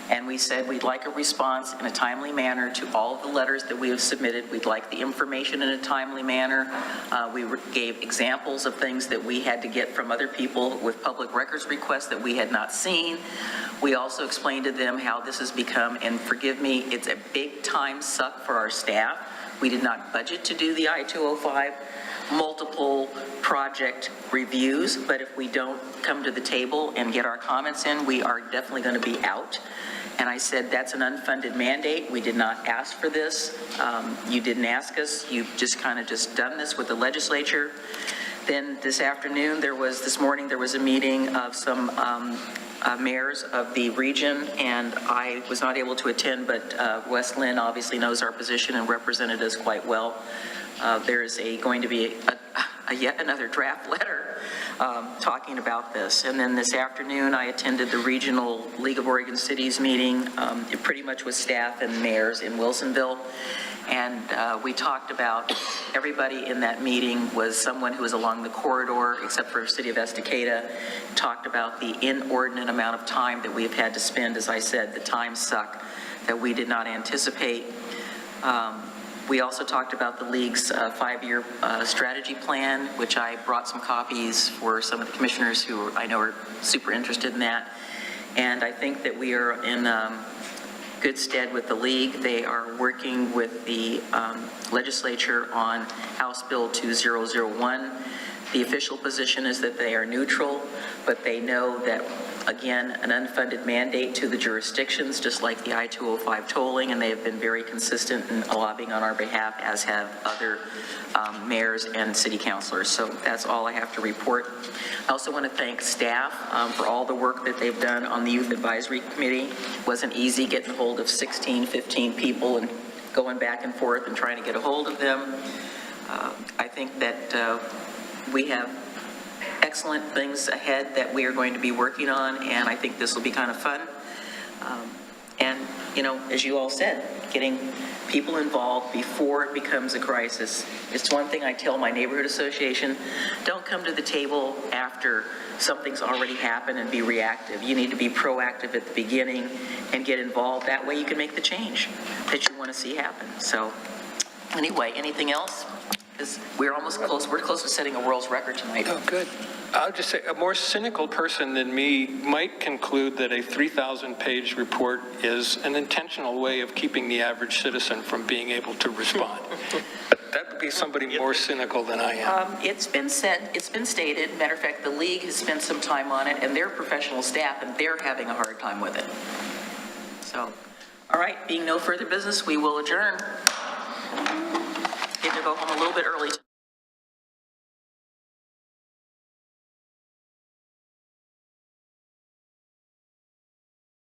And we said we'd like a response in a timely manner to all of the letters that we have submitted. We'd like the information in a timely manner. We gave examples of things that we had to get from other people with public records requests that we had not seen. We also explained to them how this has become, and forgive me, it's a big time suck for our staff. We did not budget to do the I-205 multiple project reviews, but if we don't come to the table and get our comments in, we are definitely going to be out. And I said, that's an unfunded mandate. We did not ask for this. You didn't ask us. You've just kind of just done this with the legislature. Then this morning, there was a meeting of some mayors of the region, and I was not able to attend, but Wes Lynn obviously knows our position and represented us quite well. There is going to be yet another draft letter talking about this. And then this afternoon, I attended the Regional League of Oregon Cities meeting. It pretty much was staff and mayors in Wilsonville. And we talked about, everybody in that meeting was someone who was along the corridor, except for the city of Estacada, talked about the inordinate amount of time that we've had to spend. As I said, the time suck that we did not anticipate. We also talked about the league's 5-year strategy plan, which I brought some copies for some of the commissioners who I know are super interested in that. And I think that we are in good stead with the league. They are working with the legislature on House Bill 2001. The official position is that they are neutral, but they know that, again, an unfunded mandate to the jurisdictions, just like the I-205 tolling, and they have been very consistent in lobbying on our behalf, as have other mayors and city councilors. So that's all I have to report. I also want to thank staff for all the work that they've done on the Youth Advisory Committee. It wasn't easy getting a hold of 16, 15 people and going back and forth and trying to get a hold of them. I think that we have excellent things ahead that we are going to be working on, and I think this will be kind of fun. And, you know, as you all said, getting people involved before it becomes a crisis. It's one thing I tell my neighborhood association, don't come to the table after something's already happened and be reactive. You need to be proactive at the beginning and get involved. That way you can make the change that you want to see happen. So anyway, anything else? Because we're almost close. We're close to setting a world's record tonight. Oh, good. I'll just say, a more cynical person than me might conclude that a 3,000-page report is an intentional way of keeping the average citizen from being able to respond. But that would be somebody more cynical than I am. It's been said, it's been stated. Matter of fact, the league has spent some time on it, and their professional staff, and they're having a hard time with it. So, all right, being no further business, we will adjourn. Get to go home a little bit early.